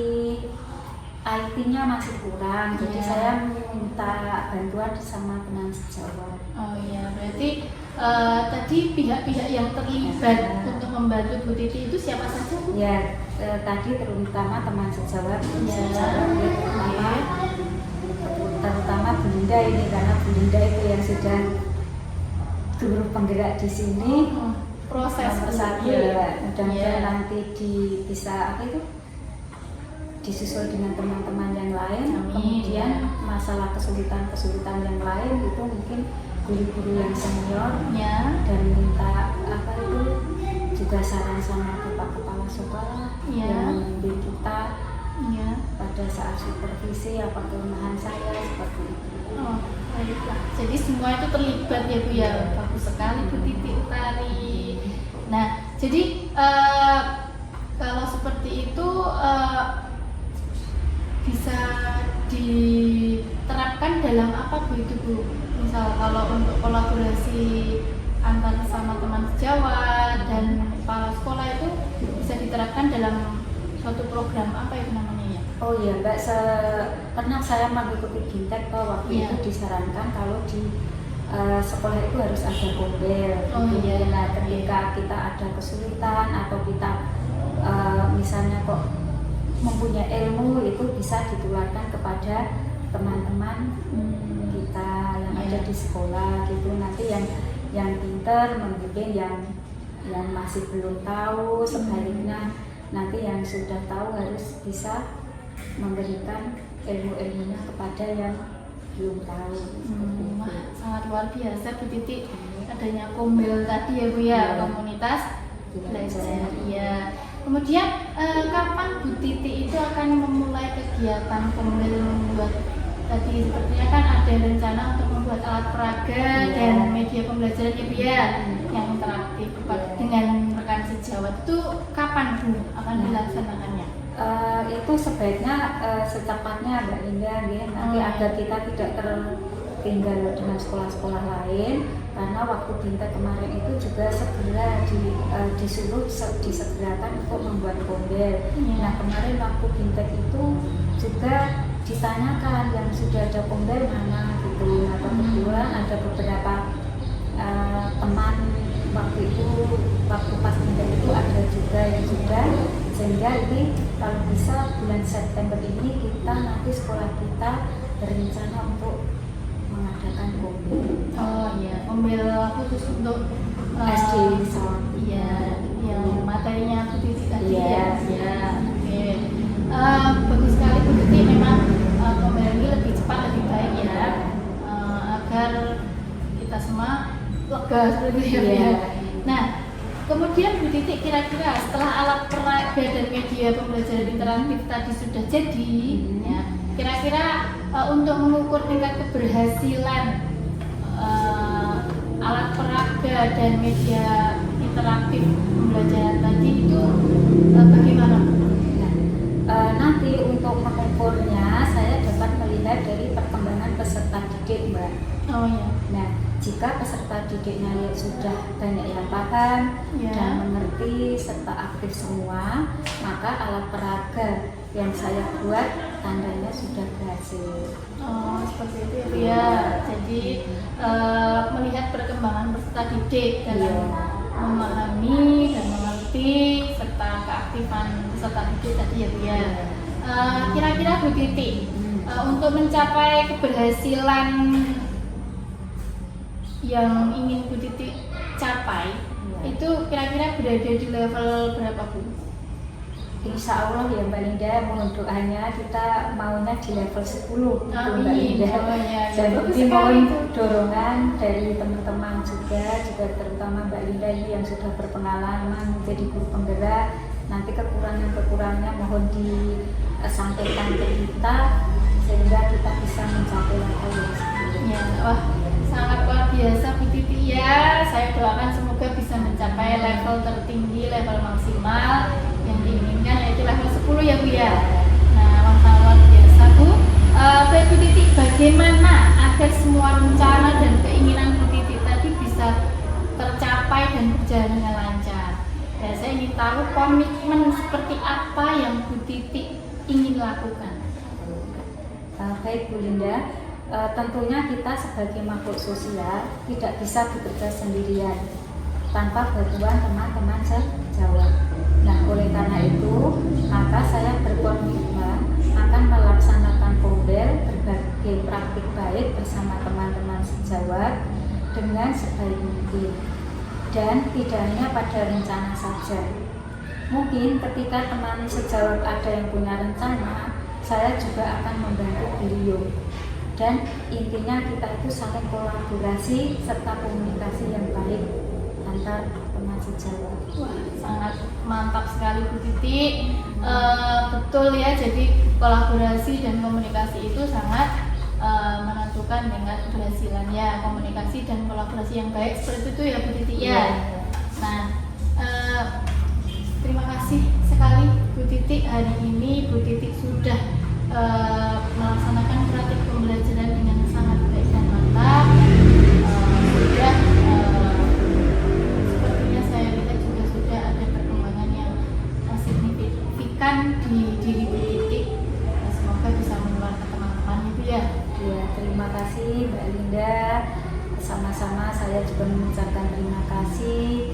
[SPEAKER 2] IT-nya masih kurang, jadi saya minta bantuan sama teman sejawat.
[SPEAKER 1] Oh iya, berarti tadi pihak-pihak yang terlibat untuk membantu Bu Titi itu siapa saja Bu?
[SPEAKER 2] Ya, tadi terutama teman sejawat, terutama Bu Linda ini, karena Bu Linda itu yang sudah guru penggerak di sini.
[SPEAKER 1] Proses
[SPEAKER 2] persatu ya, mudah-mudahan nanti bisa disusul dengan teman-teman yang lain. Kemudian masalah kesulitan yang lain itu mungkin guru-guru yang senior dan minta juga saran sama kepala sekolah yang membimbing kita pada saat supervisi apa kelemahan saya seperti itu.
[SPEAKER 1] Oh, baiklah. Jadi semua itu terlibat ya Bu ya. Bagus sekali Bu Titi Utari. Nah, jadi kalau seperti itu bisa diterapkan dalam apa Bu itu Bu? Misal kalau untuk kolaborasi antara sama teman sejawat dan kepala sekolah itu bisa diterapkan dalam suatu program apa itu namanya ya?
[SPEAKER 2] Oh iya Mbak, pernah saya mengikuti Gintek waktu itu disarankan kalau di sekolah itu harus ada gombel. Nah, ketika kita ada kesulitan atau kita misalnya kok mempunyai ilmu itu bisa ditularkan kepada teman-teman kita yang ada di sekolah gitu. Nanti yang pintar membimbing yang masih belum tahu, sebaliknya nanti yang sudah tahu harus bisa memberikan ilmu-ilmunya kepada yang belum tahu.
[SPEAKER 1] Sangat luar biasa Bu Titi. adanya Kombel tadi ya Bu ya,
[SPEAKER 2] Iya.
[SPEAKER 1] komunitas
[SPEAKER 2] Belajar.
[SPEAKER 1] belajar. Iya. Kemudian kapan Bu Titi itu akan memulai kegiatan Kombel membuat tadi sepertinya kan ada rencana untuk membuat alat peraga
[SPEAKER 2] Iya.
[SPEAKER 1] dan media pembelajaran ya Bu ya yang interaktif
[SPEAKER 2] Iya.
[SPEAKER 1] dengan rekan sejawat itu kapan Bu akan
[SPEAKER 2] Nah.
[SPEAKER 1] dilaksanakannya?
[SPEAKER 2] Itu sebaiknya secepatnya Mbak Linda ya. Nanti
[SPEAKER 1] Oh, iya.
[SPEAKER 2] agar kita tidak tertinggal dengan sekolah-sekolah lain, karena waktu Bintek kemarin itu juga segera disuruh disegerakan untuk membuat Kombel.
[SPEAKER 1] Iya.
[SPEAKER 2] Nah kemarin waktu Bintek itu juga ditanyakan yang sudah ada Kombel mana gitu. Nah kebetulan ada beberapa teman waktu itu, waktu pas Bintek itu ada juga yang sudah, sehingga ini kalau bisa bulan September ini kita nanti sekolah kita berencana untuk mengadakan Kombel.
[SPEAKER 1] Oh iya, Kombel khusus untuk
[SPEAKER 2] SD Sound.
[SPEAKER 1] Iya, yang materinya Bu Titi tadi
[SPEAKER 2] Iya.
[SPEAKER 1] ya. Iya, oke. Bagus sekali Bu Titi, memang Kombel ini lebih cepat lebih baik ya, agar kita semua lega seperti itu ya. Bu,
[SPEAKER 2] Iya.
[SPEAKER 1] ya. Nah, kemudian Bu Titi kira-kira setelah alat peraga dan media pembelajaran interaktif tadi sudah jadi, ya, kira-kira untuk mengukur tingkat keberhasilan alat peraga dan media interaktif pembelajaran tadi itu bagaimana?
[SPEAKER 2] Nanti untuk mengukurnya saya dapat melihat dari perkembangan peserta didik, Mbak.
[SPEAKER 1] Oh ya,
[SPEAKER 2] Nah, jika peserta didiknya ya sudah banyak yang paham
[SPEAKER 1] Ya.
[SPEAKER 2] dan mengerti serta aktif semua, maka alat peraga yang saya buat tandanya sudah berhasil.
[SPEAKER 1] oh seperti itu ya Bu ya. Jadi melihat perkembangan peserta didik dalam
[SPEAKER 2] Iya.
[SPEAKER 1] memahami dan mengerti serta keaktifan peserta didik tadi ya Bu ya. Kira-kira Bu Titi untuk mencapai keberhasilan yang ingin Bu Titi capai
[SPEAKER 2] Iya.
[SPEAKER 1] itu kira-kira berada di level berapa Bu?
[SPEAKER 2] Insya Allah ya Mbak Linda, mohon doanya kita maunya di level 10 gitu Mbak
[SPEAKER 1] Amin.
[SPEAKER 2] Linda.
[SPEAKER 1] Oh, ya, ya.
[SPEAKER 2] Dan
[SPEAKER 1] Bagus
[SPEAKER 2] ini
[SPEAKER 1] sekali
[SPEAKER 2] mohon
[SPEAKER 1] itu.
[SPEAKER 2] dorongan dari teman-teman juga terutama Mbak Linda ini yang sudah berpengalaman menjadi guru penggerak. Nanti kekurangan-kekurangannya mohon disampaikan ke kita sehingga kita bisa mencapai level yang 10.
[SPEAKER 1] Ya, wah sangat luar biasa Bu Titi ya. Saya doakan semoga bisa mencapai level tertinggi, level maksimal yang diinginkan yaitu level 10 ya Bu ya. Nah, wah sangat luar biasa Bu. Baik Bu Titi, bagaimana agar semua rencana dan keinginan Bu Titi tadi bisa tercapai dan berjalan dengan lancar? Ya, saya ingin tahu komitmen seperti apa yang Bu Titi ingin lakukan.
[SPEAKER 2] Baik Bu Linda, tentunya kita sebagai makhluk sosial tidak bisa bekerja sendirian tanpa bantuan teman-teman sejawat. Nah, oleh karena itu, maka saya berkomitmen akan melaksanakan Kombel berbagai praktik baik bersama teman-teman sejawat dengan sebaik mungkin. Dan tidak hanya pada rencana saja. Mungkin ketika teman sejawat ada yang punya rencana, saya juga akan membantu beliau. Dan intinya kita itu saling kolaborasi serta komunikasi yang baik antar teman sejawat.
[SPEAKER 1] Wah, sangat mantap sekali Bu Titi. Betul ya, jadi kolaborasi dan komunikasi itu sangat menentukan dengan keberhasilannya. Komunikasi dan kolaborasi yang baik seperti itu ya Bu Titi ya.
[SPEAKER 2] Iya.
[SPEAKER 1] Nah, terima kasih sekali Bu Titi, hari ini Bu Titi sudah melaksanakan praktik pembelajaran dengan sangat baik dan mantap. Sudah sepertinya saya lihat juga sudah ada perkembangan yang signifikan di diri Bu Titi. Semoga bisa menular ke teman-teman Ibu ya.
[SPEAKER 2] Ya, terima kasih Mbak Linda. Sama-sama saya juga mengucapkan terima kasih.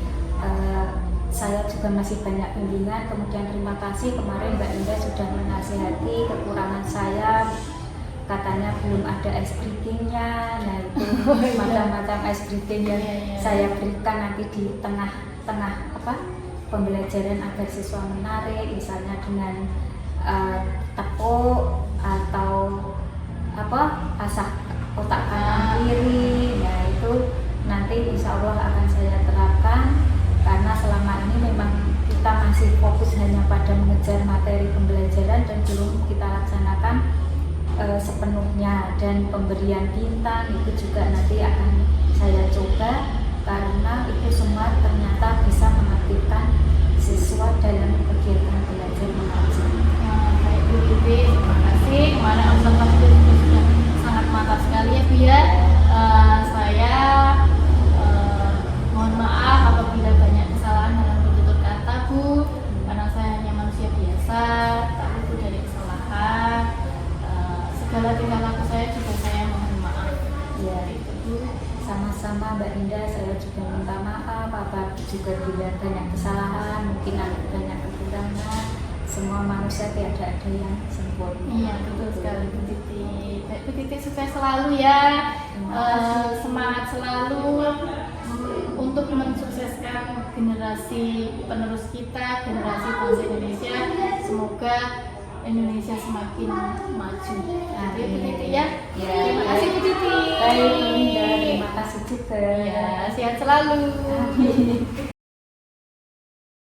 [SPEAKER 2] Saya juga masih banyak bimbingan. Kemudian terima kasih kemarin Mbak Linda sudah menasihati kekurangan saya. Katanya belum ada ice breathing-nya. Nah itu macam-macam ice breathing yang
[SPEAKER 1] Iya.
[SPEAKER 2] saya berikan nanti di tengah-tengah pembelajaran agar siswa menarik, misalnya dengan tepuk atau asah otak kanan kiri. Nah itu nanti insya Allah akan saya terapkan, karena selama ini memang kita masih fokus hanya pada mengejar materi pembelajaran dan belum kita laksanakan sepenuhnya. Dan pemberian bintang itu juga nanti akan saya coba, karena itu semua ternyata bisa mengaktifkan siswa dalam kegiatan belajar mengajar.
[SPEAKER 1] Baik Bu Titi, terima kasih. Kemarin observasi juga sudah sangat mantap sekali ya Bu ya. Saya mohon maaf apabila banyak kesalahan dalam bertutur kata Bu, karena saya hanya manusia biasa, tak luput dari kesalahan. Segala tingkah laku saya juga saya mohon maaf.
[SPEAKER 2] Ya,
[SPEAKER 1] Itu Bu.
[SPEAKER 2] sama-sama Mbak Indah, saya juga minta maaf apa juga bila banyak kesalahan, mungkin ada banyak kekurangan. Semua manusia tidak ada yang sempurna.
[SPEAKER 1] Iya betul sekali Bu Titi. Baik Bu Titi, sukses selalu ya. Semangat selalu untuk mensukseskan generasi penerus kita, generasi bangsa Indonesia. Semoga Indonesia semakin maju. Nah, Bu Titi ya. Terima kasih Bu Titi.
[SPEAKER 2] Baik, Indah, terima kasih juga.
[SPEAKER 1] Ya, sehat selalu.